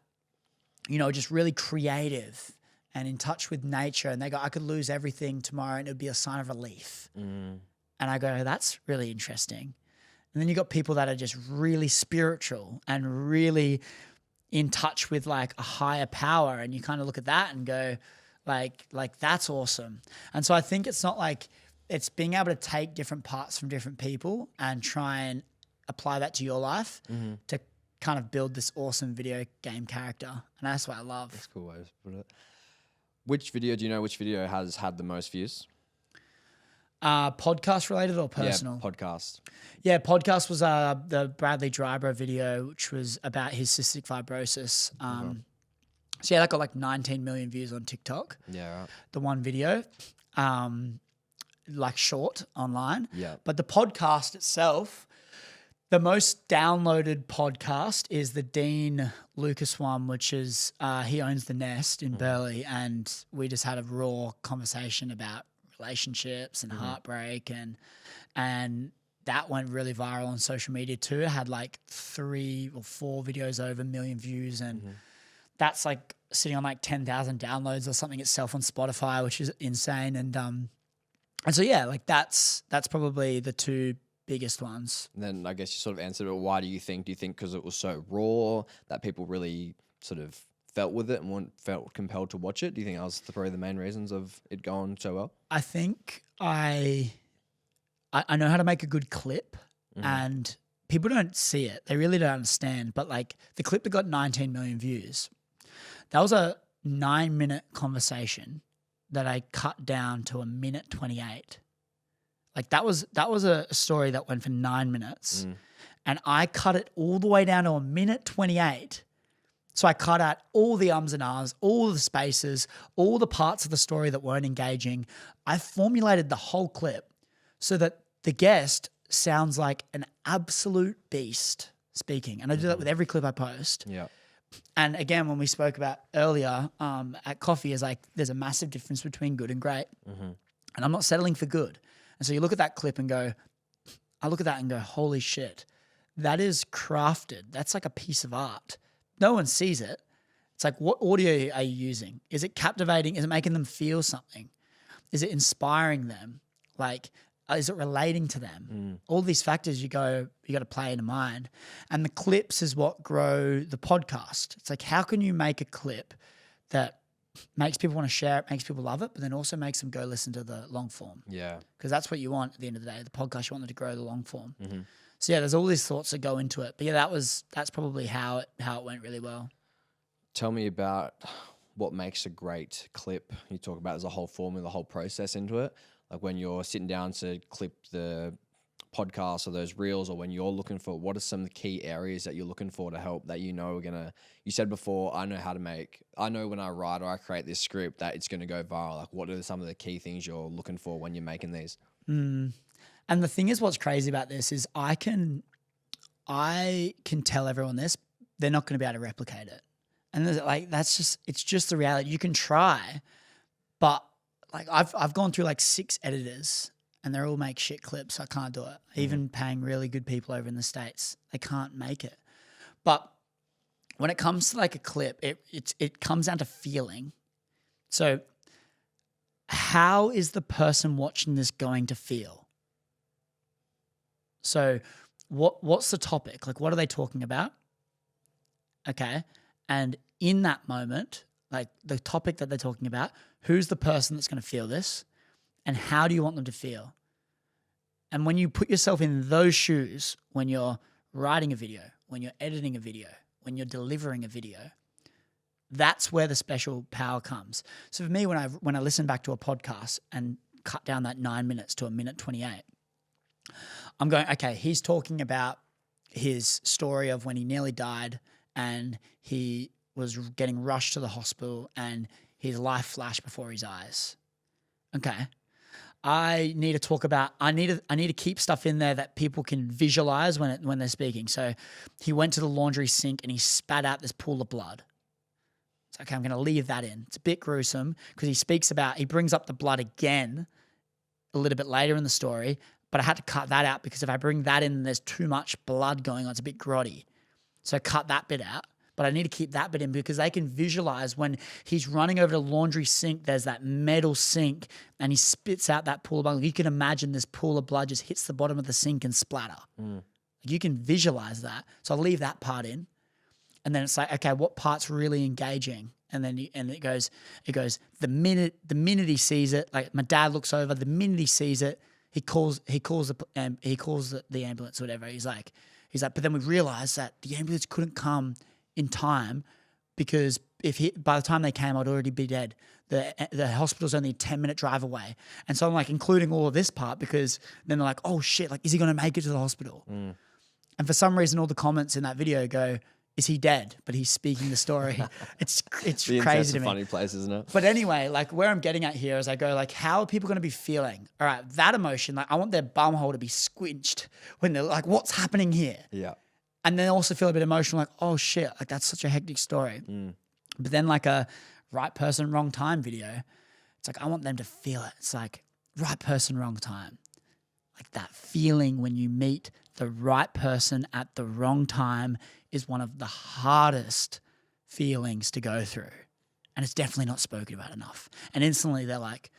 just really creative and in touch with nature, and they go, I could lose everything tomorrow and it would be a sign of relief. And I go, that's really interesting. And then you got people that are just really spiritual and really in touch with like a higher power, and you kind of look at that and go, like that's awesome. And so I think it's not like, it's being able to take different parts from different people and try and apply that to your life to kind of build this awesome video game character. And that's what I love. That's a cool way to put it. Which video has had the most views? Podcast related or personal? Yeah, podcast. Yeah, podcast was the Bradley Drybro video, which was about his cystic fibrosis. So yeah, that got like 19 million views on TikTok. Yeah, right. The one video, like short online. Yeah. But the podcast itself, the most downloaded podcast is the Dean Lucas one, which is he owns The Nest in Burleigh, and we just had a raw conversation about relationships and heartbreak, and that went really viral on social media too. It had like 3 or 4 videos over 1 million views, and that's like sitting on like 10,000 downloads or something itself on Spotify, which is insane. And so yeah, like that's probably the 2 biggest ones. And then I guess you sort of answered it. Why do you think? Do you think because it was so raw that people really sort of felt with it and felt compelled to watch it? Do you think that was probably the main reasons of it going so well? I think I know how to make a good clip, and people don't see it. They really don't understand. But like the clip that got 19 million views, that was a 9-minute conversation that I cut down to a minute 28. Like that was a story that went for 9 minutes, and I cut it all the way down to a minute 28. So I cut out all the ums and ahs, all the spaces, all the parts of the story that weren't engaging. I formulated the whole clip so that the guest sounds like an absolute beast speaking. And I do that with every clip I post. Yeah. And again, when we spoke about earlier at coffee, is like there's a massive difference between good and great. And I'm not settling for good. And so you look at that clip and go, I look at that and go, holy shit, that is crafted. That's like a piece of art. No one sees it. It's like, what audio are you using? Is it captivating? Is it making them feel something? Is it inspiring them? Like, is it relating to them? All these factors you got to play into mind. And the clips is what grow the podcast. It's like, how can you make a clip that makes people want to share it, makes people love it, but then also makes them go listen to the long form? Yeah. Because that's what you want at the end of the day. The podcast, you want them to grow the long form. So yeah, there's all these thoughts that go into it. But yeah, that's probably how it went really well. Tell me about what makes a great clip. You talk about there's a whole formula, the whole process into it. Like when you're sitting down to clip the podcast or those reels, or when you're looking for, what are some of the key areas that you're looking for to help that you said before, I know when I write or I create this script that it's going to go viral. Like what are some of the key things you're looking for when you're making these? And the thing is, what's crazy about this is I can tell everyone this, they're not going to be able to replicate it. And like, it's just the reality. You can try, but like I've gone through like 6 editors and they all make shit clips. I can't do it. Even paying really good people over in the States, they can't make it. But when it comes to like a clip, it comes down to feeling. So how is the person watching this going to feel? So what's the topic? Like, what are they talking about? Okay. And in that moment, like the topic that they're talking about, who's the person that's going to feel this? And how do you want them to feel? And when you put yourself in those shoes, when you're writing a video, when you're editing a video, when you're delivering a video, that's where the special power comes. So for me, when I listen back to a podcast and cut down that 9 minutes to a minute 28, I'm going, okay, he's talking about his story of when he nearly died and he was getting rushed to the hospital and his life flashed before his eyes. Okay. I need to keep stuff in there that people can visualize when they're speaking. So he went to the laundry sink and he spat out this pool of blood. It's okay, I'm going to leave that in. It's a bit gruesome because he brings up the blood again a little bit later in the story, but I had to cut that out because if I bring that in, there's too much blood going on. It's a bit grotty. So I cut that bit out, but I need to keep that bit in because they can visualize when he's running over the laundry sink, there's that metal sink and he spits out that pool of blood. You can imagine this pool of blood just hits the bottom of the sink and splatter. You can visualize that. So I'll leave that part in. And then it's like, okay, what part's really engaging? And then it goes, the minute he sees it, like my dad looks over, the minute he sees it, he calls the ambulance or whatever. He's like, but then we realized that the ambulance couldn't come in time because by the time they came, I'd already be dead. The hospital's only a 10-minute drive away. And so I'm like including all of this part because then they're like, oh shit, like, is he going to make it to the hospital? And for some reason, all the comments in that video go, is he dead? But he's speaking the story. It's crazy to me. Funny place, isn't it? But anyway, like where I'm getting at here is I go like, how are people going to be feeling? All right, that emotion, like I want their bumhole to be squinched when they're like, what's happening here? Yeah. And then also feel a bit emotional, like, oh shit, like that's such a hectic story. But then like a right person, wrong time video, it's like, I want them to feel it. It's like right person, wrong time. Like that feeling when you meet the right person at the wrong time is one of the hardest feelings to go through. And it's definitely not spoken about enough. And instantly they're like,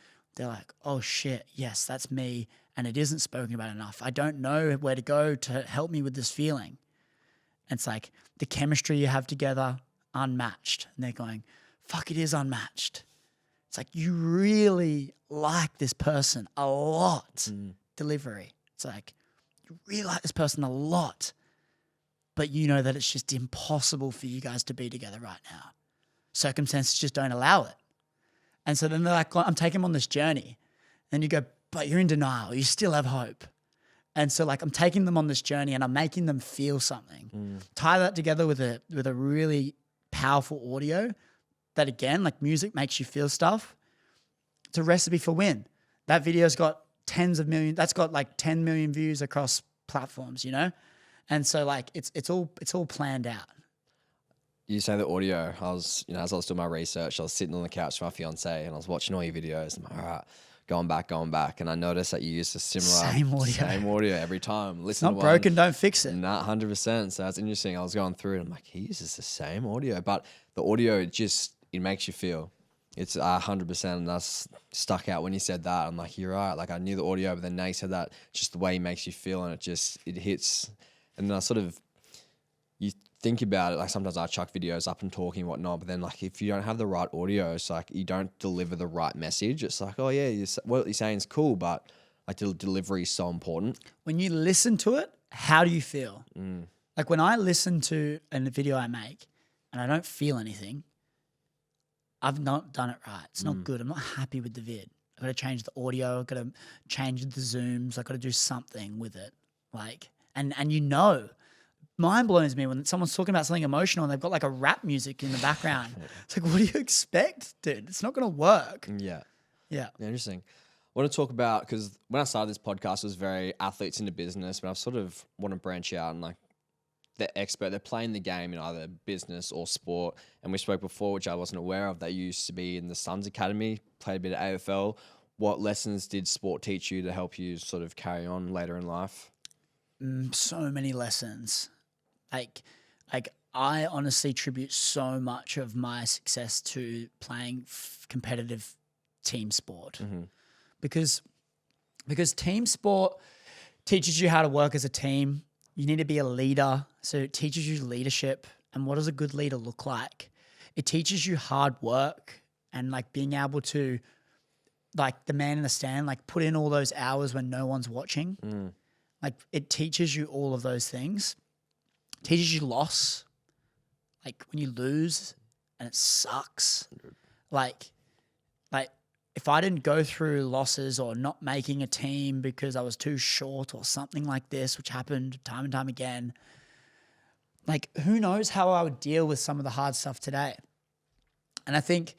oh shit, yes, that's me. and it isn't spoken about enough. I don't know where to go to help me with this feeling. And it's like the chemistry you have together, unmatched. And they're going, fuck, it is unmatched. It's like you really like this person a lot. Delivery. It's like you really like this person a lot, but you know that it's just impossible for you guys to be together right now. Circumstances just don't allow it. And so then they're like, I'm taking them on this journey. And you go, but you're in denial. You still have hope. And so like I'm taking them on this journey and I'm making them feel something. Tie that together with a really powerful audio that, again, like music makes you feel stuff. It's a recipe for win. That video's got tens of millions. That's got like 10 million views across platforms, you know? And so like it's all planned out. You say the audio. I was, as I was doing my research, I was sitting on the couch with my fiance and I was watching all your videos. I'm like, all right, going back. And I noticed that you used a similar same audio every time. Listen, not broken, don't fix it. Nah, 100%. So that's interesting. I was going through it. I'm like, he uses the same audio, but the audio it makes you feel. It's 100%, and that's stuck out when you said that. I'm like, you're right. Like I knew the audio, but then now you said that, just the way he makes you feel, and it hits. And then you think about it. Like sometimes I chuck videos up and talking and whatnot, but then like if you don't have the right audio, it's like you don't deliver the right message. It's like, oh yeah, what you're saying is cool, but like the delivery is so important. When you listen to it, how do you feel? Like when I listen to a video I make and I don't feel anything, I've not done it right. It's not good. I'm not happy with the vid. I've got to change the audio. I've got to change the zooms. I've got to do something with it. Like, and mind blows me when someone's talking about something emotional and they've got like a rap music in the background. It's like, what do you expect, dude? It's not going to work. Yeah. Interesting. I want to talk about, because when I started this podcast, it was very athletes into business, but I sort of want to branch out and like they're playing the game in either business or sport. And we spoke before, which I wasn't aware of, they used to be in the Suns Academy, played a bit of AFL. What lessons did sport teach you to help you sort of carry on later in life? So many lessons. Like I honestly attribute so much of my success to playing competitive team sport, because team sport teaches you how to work as a team. You need to be a leader. So it teaches you leadership and what does a good leader look like. It teaches you hard work and like being able to, like the man in the stand, like put in all those hours when no one's watching. Like it teaches you all of those things. It teaches you loss. Like when you lose and it sucks. Like if I didn't go through losses or not making a team because I was too short or something like this, which happened time and time again, like who knows how I would deal with some of the hard stuff today. And I think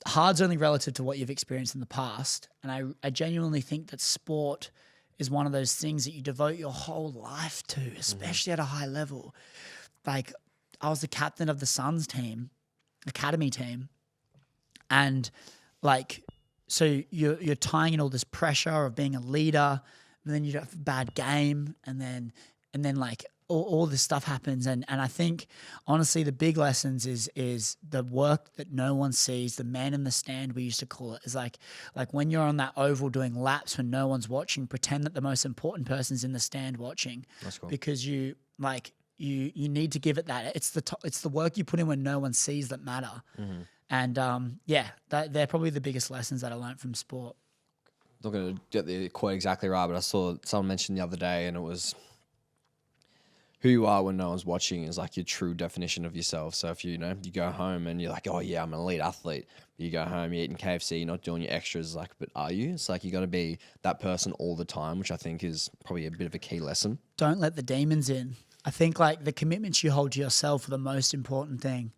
hard's only relative to what you've experienced in the past. And I genuinely think that sport is one of those things that you devote your whole life to, especially at a high level. Like I was the captain of the Suns team, academy team. And like, so you're tying in all this pressure of being a leader, and then you have a bad game, and then like all this stuff happens. And I think honestly the big lessons is the work that no one sees, the man in the stand, we used to call it, is like when you're on that oval doing laps when no one's watching, pretend that the most important person's in the stand watching. That's cool. Because you need to give it that. It's the work you put in when no one sees that matter. And they're probably the biggest lessons that I learned from sport. Not going to get the quote exactly right, but I saw someone mention the other day, and it was who you are when no one's watching is like your true definition of yourself. So if you go home and you're like, oh yeah, I'm an elite athlete. You go home, you're eating KFC, you're not doing your extras. Like, but are you? It's like you got to be that person all the time, which I think is probably a bit of a key lesson. Don't let the demons in. I think like the commitments you hold to yourself are the most important thing.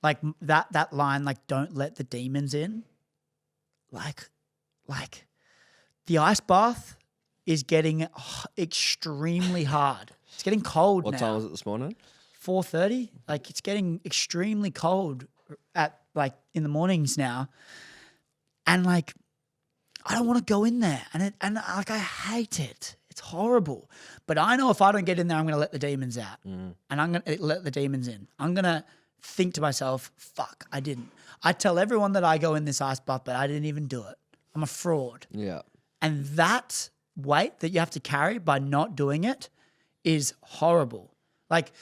Like that line, like, don't let the demons in. Like the ice bath is getting extremely hard. It's getting cold now. What time was it this morning? 4:30. Like it's getting extremely cold at like in the mornings now. And like, I don't want to go in there. And like, I hate it. It's horrible. But I know if I don't get in there, I'm going to let the demons out. And I'm going to let the demons in. I'm going to think to myself, fuck, I didn't. I tell everyone that I go in this ice bath, but I didn't even do it. I'm a fraud. Yeah. And that weight that you have to carry by not doing it is horrible. Like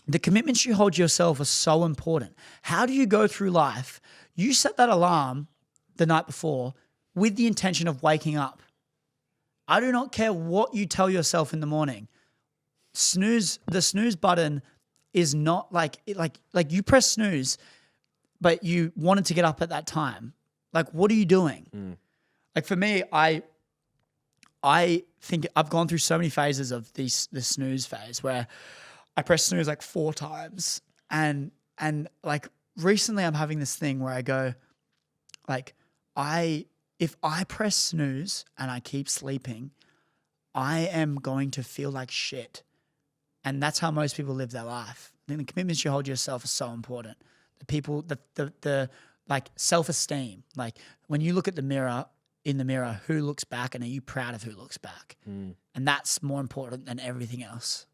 the commitments you hold to yourself are so important. How do you go through life? You set that alarm the night before with the intention of waking up. I do not care what you tell yourself in the morning. The snooze button is not like you press snooze, but you wanted to get up at that time. Like, what are you doing? Like for me, I think I've gone through so many phases of the snooze phase where I press snooze like 4 times. And like recently I'm having this thing where I go like, if I press snooze and I keep sleeping, I am going to feel like shit. And that's how most people live their life. I think the commitments you hold to yourself are so important. The like self-esteem, like when you look at in the mirror, who looks back and are you proud of who looks back? And that's more important than everything else.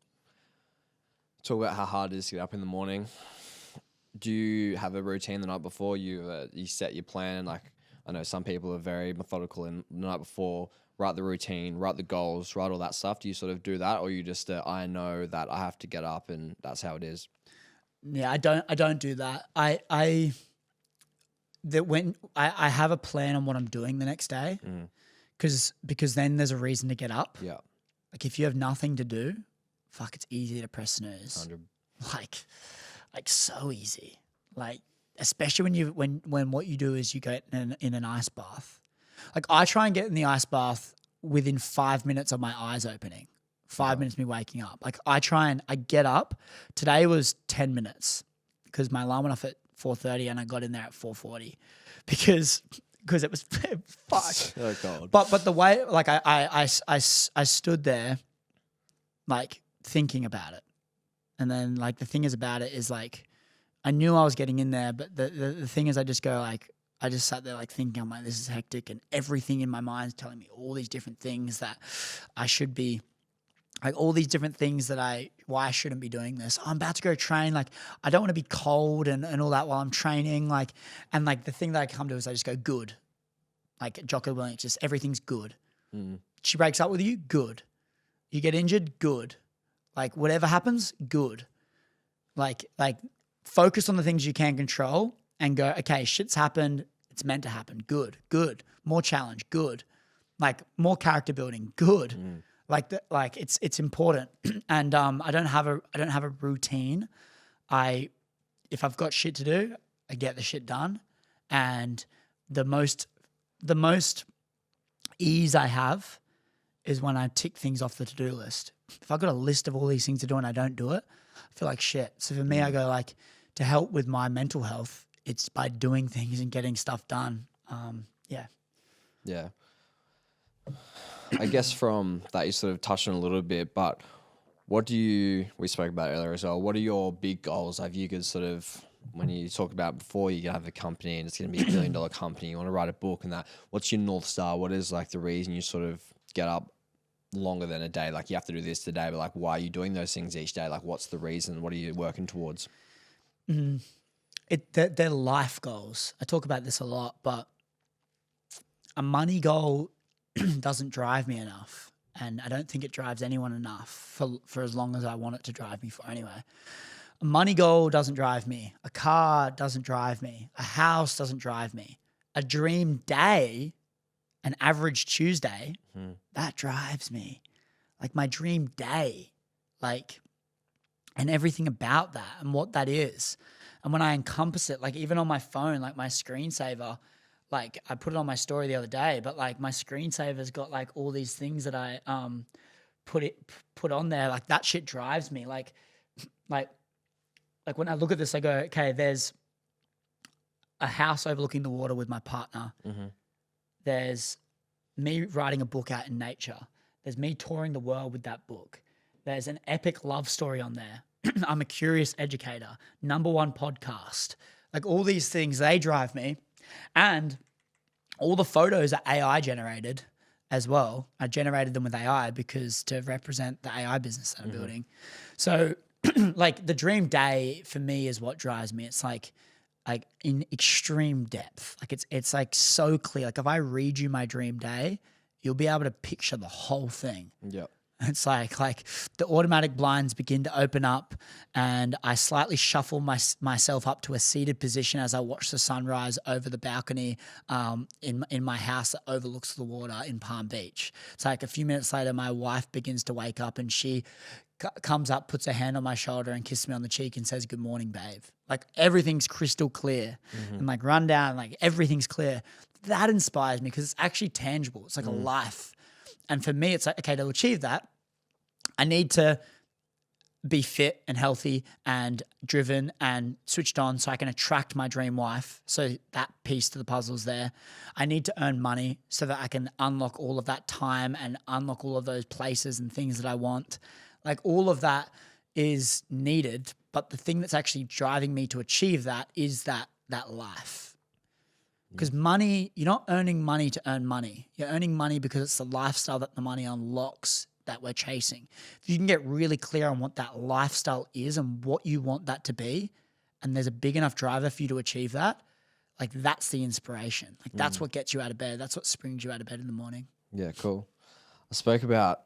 Talk about how hard it is to get up in the morning. Do you have a routine the night before? You set your plan? Like, I know some people are very methodical in the night before, write the routine, write the goals, write all that stuff. Do you sort of do that, or you just I know that I have to get up and that's how it is? Yeah, I don't do that. I have a plan on what I'm doing the next day, because then there's a reason to get up. Yeah. Like if you have nothing to do, fuck, it's easy to press snooze. 100. Like so easy. Like especially when what you do is you get in an ice bath. Like I try and get in the ice bath within 5 minutes of my eyes opening. 5 minutes of me waking up. Like I get up. Today was 10 minutes because my alarm went off at 4:30 and I got in there at 4:40 because it was fucked. Oh God. But the way like I stood there like thinking about it. And then like the thing is about it is like I knew I was getting in there, but the thing is I just sat there like thinking, I'm like, this is hectic, and everything in my mind is telling me all these different things that I should be, like all these different things that why I shouldn't be doing this. I'm about to go train. Like I don't want to be cold and all that while I'm training. Like, and like the thing that I come to is I just go good. Like Jocko Willink, just everything's good. She breaks up with you, good. You get injured, good. Like whatever happens, good. Like focus on the things you can control and go, okay, shit's happened. It's meant to happen. Good. More challenge. Good. Like more character building. Good. Like it's important. And I don't have a routine. If I've got shit to do, I get the shit done. And the most ease I have is when I tick things off the to-do list. If I've got a list of all these things to do and I don't do it, I feel like shit. So for me, I go like, to help with my mental health, it's by doing things and getting stuff done. Yeah. I guess from that you sort of touched on a little bit, but we spoke about it earlier as well, what are your big goals? Have you could sort of, when you talk about before you have a company and it's going to be $1 billion company, you want to write a book and that, what's your North Star? What is like the reason you sort of get up longer than a day? Like you have to do this today, but like why are you doing those things each day? Like what's the reason? What are you working towards? They're life goals. I talk about this a lot, but a money goal doesn't drive me enough. And I don't think it drives anyone enough for as long as I want it to drive me for anyway. A money goal doesn't drive me. A car doesn't drive me. A house doesn't drive me. A dream day, an average Tuesday, that drives me. Like my dream day, like, and everything about that and what that is. And when I encompass it, like even on my phone, like my screensaver, like I put it on my story the other day, but like my screensaver's got like all these things that I put on there. Like that shit drives me. Like when I look at this, I go, okay, there's a house overlooking the water with my partner. There's me writing a book out in nature. There's me touring the world with that book. There's an epic love story on there. I'm a curious educator, #1 podcast. Like all these things, they drive me. And all the photos are AI generated as well. I generated them with AI because to represent the AI business that I'm building. So like the dream day for me is what drives me. It's like like in extreme depth. Like it's like so clear. Like if I read you my dream day, you'll be able to picture the whole thing. Yeah. It's like the automatic blinds begin to open up, and I slightly shuffle myself up to a seated position as I watch the sunrise over the balcony in my house that overlooks the water in Palm Beach. It's like a few minutes later, my wife begins to wake up, and she comes up, puts her hand on my shoulder and kisses me on the cheek and says, "Good morning, babe." Like everything's crystal clear and like run down, like everything's clear. That inspires me because it's actually tangible. It's like a life. And for me, it's like, okay, to achieve that, I need to be fit and healthy and driven and switched on so I can attract my dream wife. So that piece to the puzzle is there. I need to earn money so that I can unlock all of that time and unlock all of those places and things that I want. Like all of that is needed, but the thing that's actually driving me to achieve that is that life. Because money, you're not earning money to earn money. You're earning money because it's the lifestyle that the money unlocks that we're chasing. If you can get really clear on what that lifestyle is and what you want that to be, and there's a big enough driver for you to achieve that, like that's the inspiration. Like that's what gets you out of bed. That's what springs you out of bed in the morning. Yeah, cool. I spoke about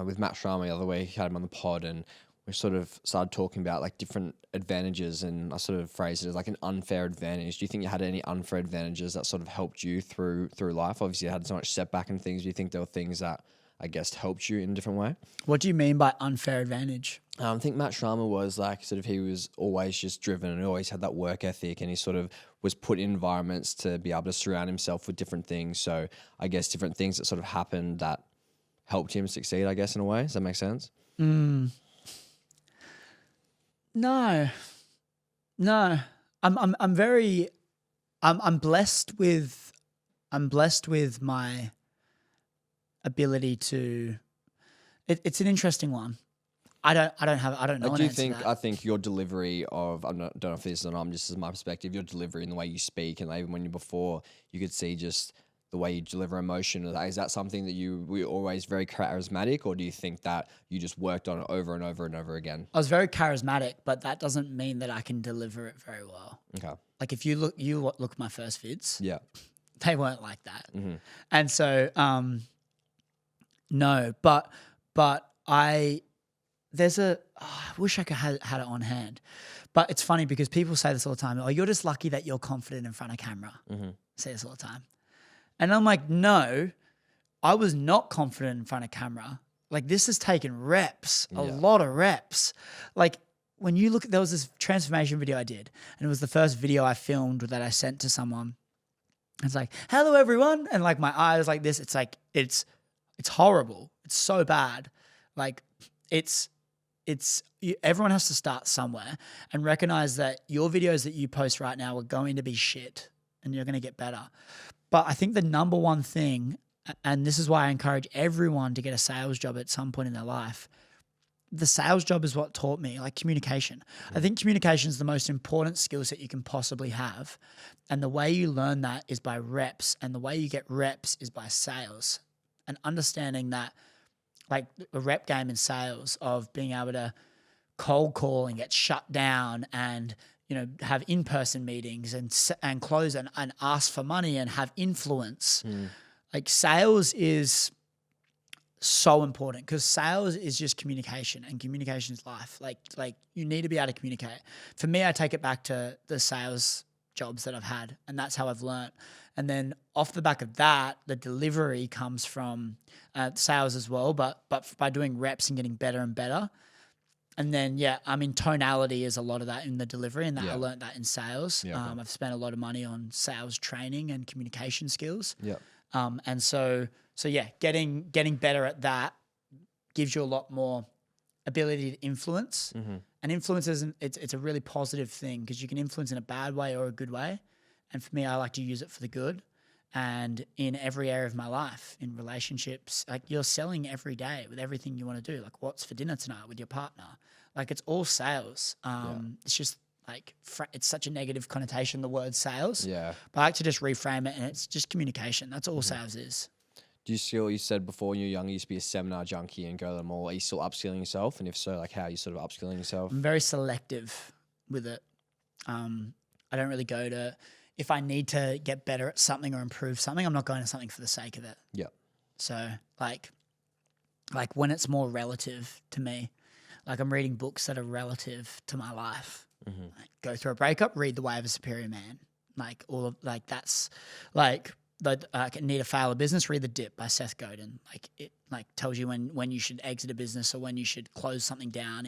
with Matt Sharma the other week, had him on the pod, and we sort of started talking about like different advantages, and I sort of phrased it as like an unfair advantage. Do you think you had any unfair advantages that sort of helped you through life? Obviously, you had so much setback and things. Do you think there were things that I guess helped you in a different way? What do you mean by unfair advantage? I think Matt Sharma was like sort of, he was always just driven and always had that work ethic, and he sort of was put in environments to be able to surround himself with different things. So I guess different things that sort of happened that helped him succeed, I guess, in a way. Does that make sense? No. I'm blessed with my ability to. It's an interesting one. I don't know. I think your delivery of, don't know if this is or not, just as my perspective, your delivery and the way you speak, and even when you before, you could see just the way you deliver emotion. Is that something that you were always very charismatic, or do you think that you just worked on it over and over and over again? I was very charismatic, but that doesn't mean that I can deliver it very well. Okay. Like if you look at my first vids, Yeah, they weren't like that. And so, no, but I wish I could had it on hand, but it's funny because people say this all the time. Oh, you're just lucky that you're confident in front of camera. Say this all the time. And I'm like, no, I was not confident in front of camera. Like this has taken reps, a lot of reps. Like when you look, there was this transformation video I did, and it was the first video I filmed that I sent to someone. It's like, hello everyone. And like my eyes like this, it's like, it's horrible. It's so bad. Like everyone has to start somewhere and recognize that your videos that you post right now are going to be shit and you're going to get better. But I think the number one thing, and this is why I encourage everyone to get a sales job at some point in their life, the sales job is what taught me, like communication. I think communication is the most important skill set you can possibly have. And the way you learn that is by reps, and the way you get reps is by sales. And understanding that, like a rep game in sales of being able to cold call and get shut down and have in-person meetings and close and ask for money and have influence. Like sales is so important because sales is just communication, and communication is life. Like you need to be able to communicate. For me, I take it back to the sales jobs that I've had, and that's how I've learned. And then off the back of that, the delivery comes from sales as well, but by doing reps and getting better and better. And then, tonality is a lot of that in the delivery, and I learned that in sales. I've spent a lot of money on sales training and communication skills. And so getting better at that gives you a lot more ability to influence. And influence it's a really positive thing because you can influence in a bad way or a good way. And for me, I like to use it for the good. And in every area of my life, in relationships, like you're selling every day with everything you want to do. Like what's for dinner tonight with your partner? Like it's all sales. It's just like, it's such a negative connotation, the word sales. But I like to just reframe it, and it's just communication. That's all sales is. Do you said before when you were young, you used to be a seminar junkie and go to them all. Are you still upskilling yourself? And if so, like how are you sort of upskilling yourself? I'm very selective with it. I don't really go to, if I need to get better at something or improve something, I'm not going to something for the sake of it. Yeah. So like when it's more relative to me, like I'm reading books that are relative to my life. Like go through a breakup, read The Way of a Superior Man. Like all of like that's like Need to Fail a Business, read The Dip by Seth Godin. Like it like tells you when you should exit a business or when you should close something down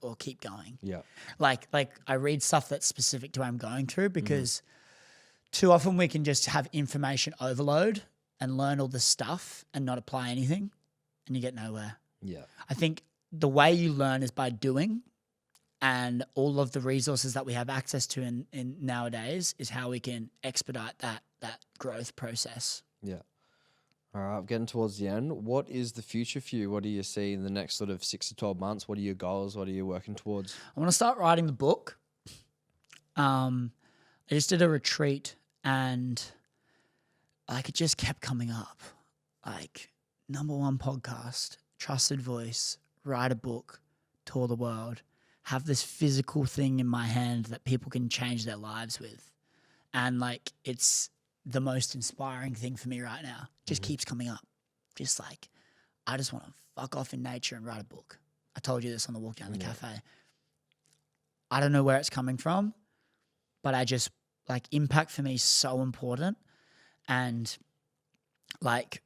or keep going. Yeah. Like I read stuff that's specific to what I'm going through because too often we can just have information overload and learn all this stuff and not apply anything and you get nowhere. Yeah. I think the way you learn is by doing, and all of the resources that we have access to in nowadays is how we can expedite that growth process. Yeah. All right, getting towards the end. What is the future for you? What do you see in the next sort of 6 to 12 months? What are your goals? What are you working towards? I want to start writing the book. I just did a retreat and like it just kept coming up. Like #1 podcast, trusted voice, write a book, tour the world, have this physical thing in my hand that people can change their lives with. And like it's the most inspiring thing for me right now. Just keeps coming up. Just like I just want to fuck off in nature and write a book. I told you this on the walk down the cafe. I don't know where it's coming from, but I just like impact for me is so important. And like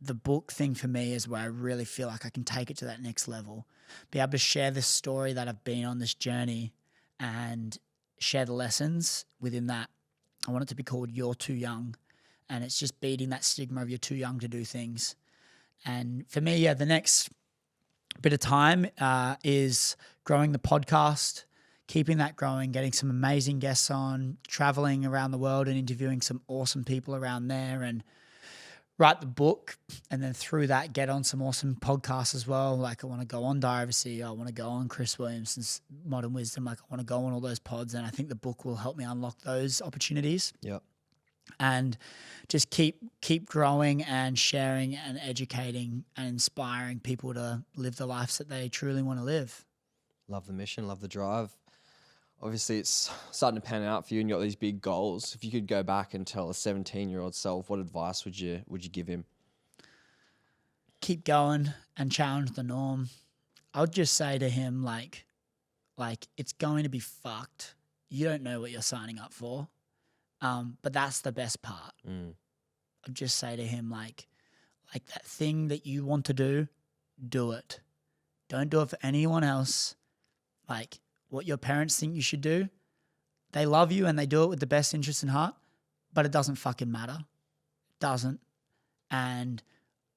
the book thing for me is where I really feel like I can take it to that next level, be able to share this story that I've been on this journey and share the lessons within that. I want it to be called You're Too Young, and it's just beating that stigma of you're too young to do things. And for me, the next bit of time is growing the podcast, keeping that growing, getting some amazing guests on, traveling around the world and interviewing some awesome people around there, and write the book, and then through that get on some awesome podcasts as well. Like I want to go on Diversity, I want to go on Chris Williamson's Modern Wisdom, like I want to go on all those pods, and I think the book will help me unlock those opportunities. Yeah. And just keep growing and sharing and educating and inspiring people to live the lives that they truly want to live. Love the mission, love the drive. Obviously, it's starting to pan out for you and you got these big goals. If you could go back and tell a 17-year-old self, what advice would you give him? Keep going and challenge the norm. I would just say to him, like it's going to be fucked. You don't know what you're signing up for, but that's the best part. I'd just say to him, like that thing that you want to do it. Don't do it for anyone else. Like what your parents think you should do, they love you and they do it with the best interest in heart, but it doesn't fucking matter. It doesn't. And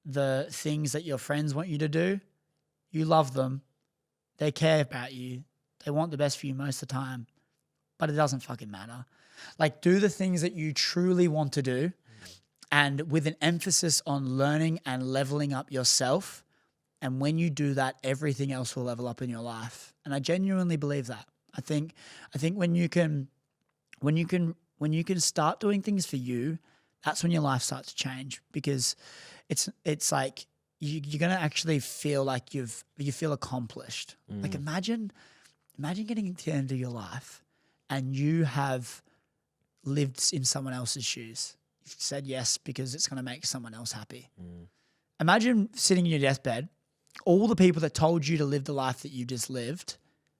the things that your friends want you to do, you love them. They care about you. They want the best for you most of the time, but it doesn't fucking matter. Like do the things that you truly want to do, and with an emphasis on learning and leveling up yourself. And when you do that, everything else will level up in your life. And I genuinely believe that. I think when you can start doing things for you, that's when your life starts to change, because it's like you're gonna actually feel like you feel accomplished. Like imagine getting to the end of your life and you have lived in someone else's shoes. You've said yes because it's gonna make someone else happy. Imagine sitting in your deathbed. All the people that told you to live the life that you just lived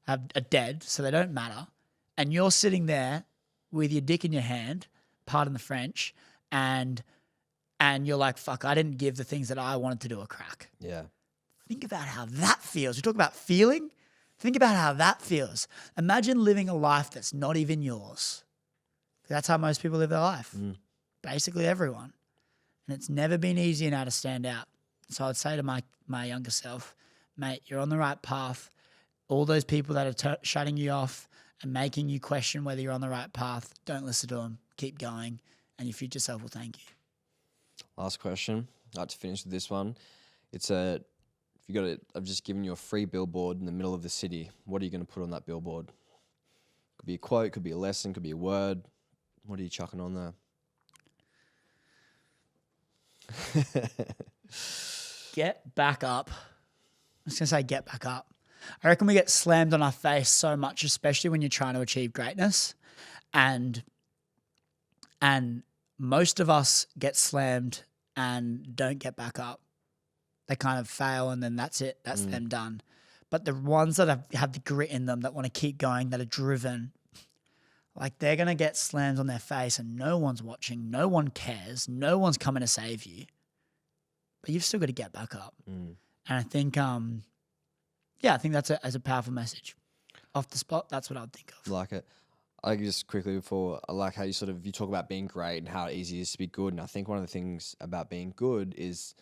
are dead, so they don't matter. And you're sitting there with your dick in your hand, pardon the French, and you're like, fuck, I didn't give the things that I wanted to do a crack. Yeah. Think about how that feels. We talk about feeling. Think about how that feels. Imagine living a life that's not even yours. That's how most people live their life. Basically everyone. And it's never been easy now to stand out. So I'd say to my younger self, mate, you're on the right path. All those people that are shutting you off and making you question whether you're on the right path, don't listen to them. Keep going, and your future self will thank you. Last question. I'd like to finish with this one. I've just given you a free billboard in the middle of the city. What are you going to put on that billboard? Could be a quote, could be a lesson, could be a word. What are you chucking on there? Get back up. I was going to say get back up. I reckon we get slammed on our face so much, especially when you're trying to achieve greatness. And most of us get slammed and don't get back up. They kind of fail and then that's it. That's them done. But the ones that have the grit in them, that want to keep going, that are driven, like they're going to get slammed on their face and no one's watching, no one cares, no one's coming to save you. But you've still got to get back up. And I think, I think that's a powerful message. Off the spot, that's what I'd think of. Like it. I just quickly before, I like how you talk about being great and how easy it is to be good. And I think one of the things about being good is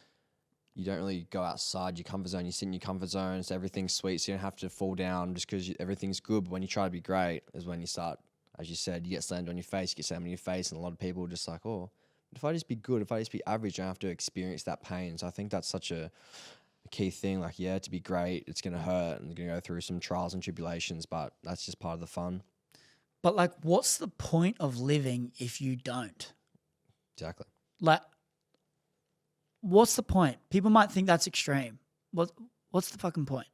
you don't really go outside your comfort zone. You sit in your comfort zone, so everything's sweet, so you don't have to fall down just because everything's good. But when you try to be great is when you start, as you said, you get slammed on your face, you get slammed on your face, and a lot of people are just like, oh, if I just be good, if I just be average, I don't have to experience that pain. So I think that's such a key thing. Like, yeah, to be great, it's going to hurt and you're going to go through some trials and tribulations, but that's just part of the fun. But like, what's the point of living if you don't? Exactly. Like, what's the point? People might think that's extreme. What's the fucking point?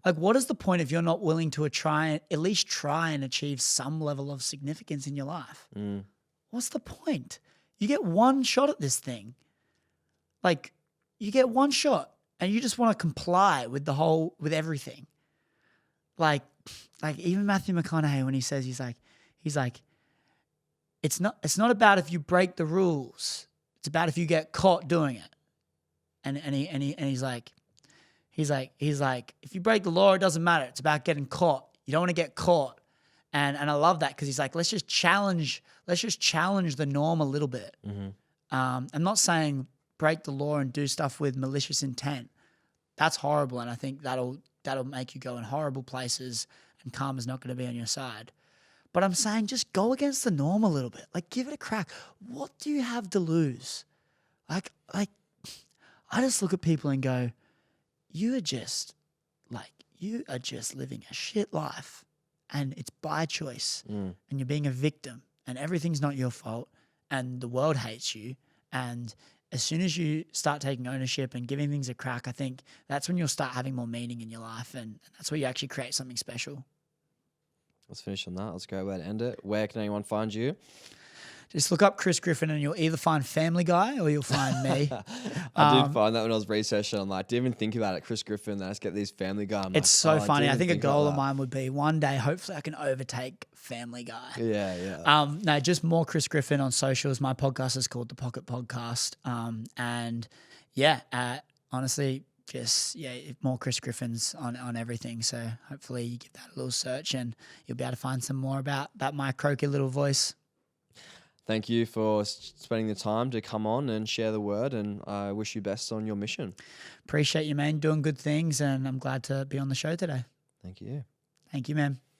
Like, what is the point if you're not willing to at least try and achieve some level of significance in your life? What's the point? You get one shot at this thing. Like, you get one shot and you just want to comply with everything. Like even Matthew McConaughey, when he says, he's like, it's not about if you break the rules. It's about if you get caught doing it. And he's like, if you break the law, it doesn't matter. It's about getting caught. You don't want to get caught. And I love that because he's like, let's just challenge the norm a little bit. I'm not saying break the law and do stuff with malicious intent. That's horrible. And I think that'll make you go in horrible places and karma's not going to be on your side. But I'm saying just go against the norm a little bit. Like, give it a crack. What do you have to lose? Like I just look at people and go, you are just living a shit life and it's by choice and you're being a victim and everything's not your fault and the world hates you. And as soon as you start taking ownership and giving things a crack, I think that's when you'll start having more meaning in your life and that's where you actually create something special. Let's finish on that. That's a great way to end it. Where can anyone find you? Just look up Chris Griffin and you'll either find Family Guy or you'll find me. I did find that when I was researching. I'm like, didn't even think about it. Chris Griffin, I just get these Family Guy. It's so funny. I think a goal of mine would be one day, hopefully I can overtake Family Guy. Yeah. No, just more Chris Griffin on socials. My podcast is called The Pocket Podcast. Honestly, just more Chris Griffins on everything. So hopefully you give that a little search and you'll be able to find some more about my croaky little voice. Thank you for spending the time to come on and share the word, and I wish you best on your mission. Appreciate you, man. Doing good things, and I'm glad to be on the show today. Thank you. Thank you, man.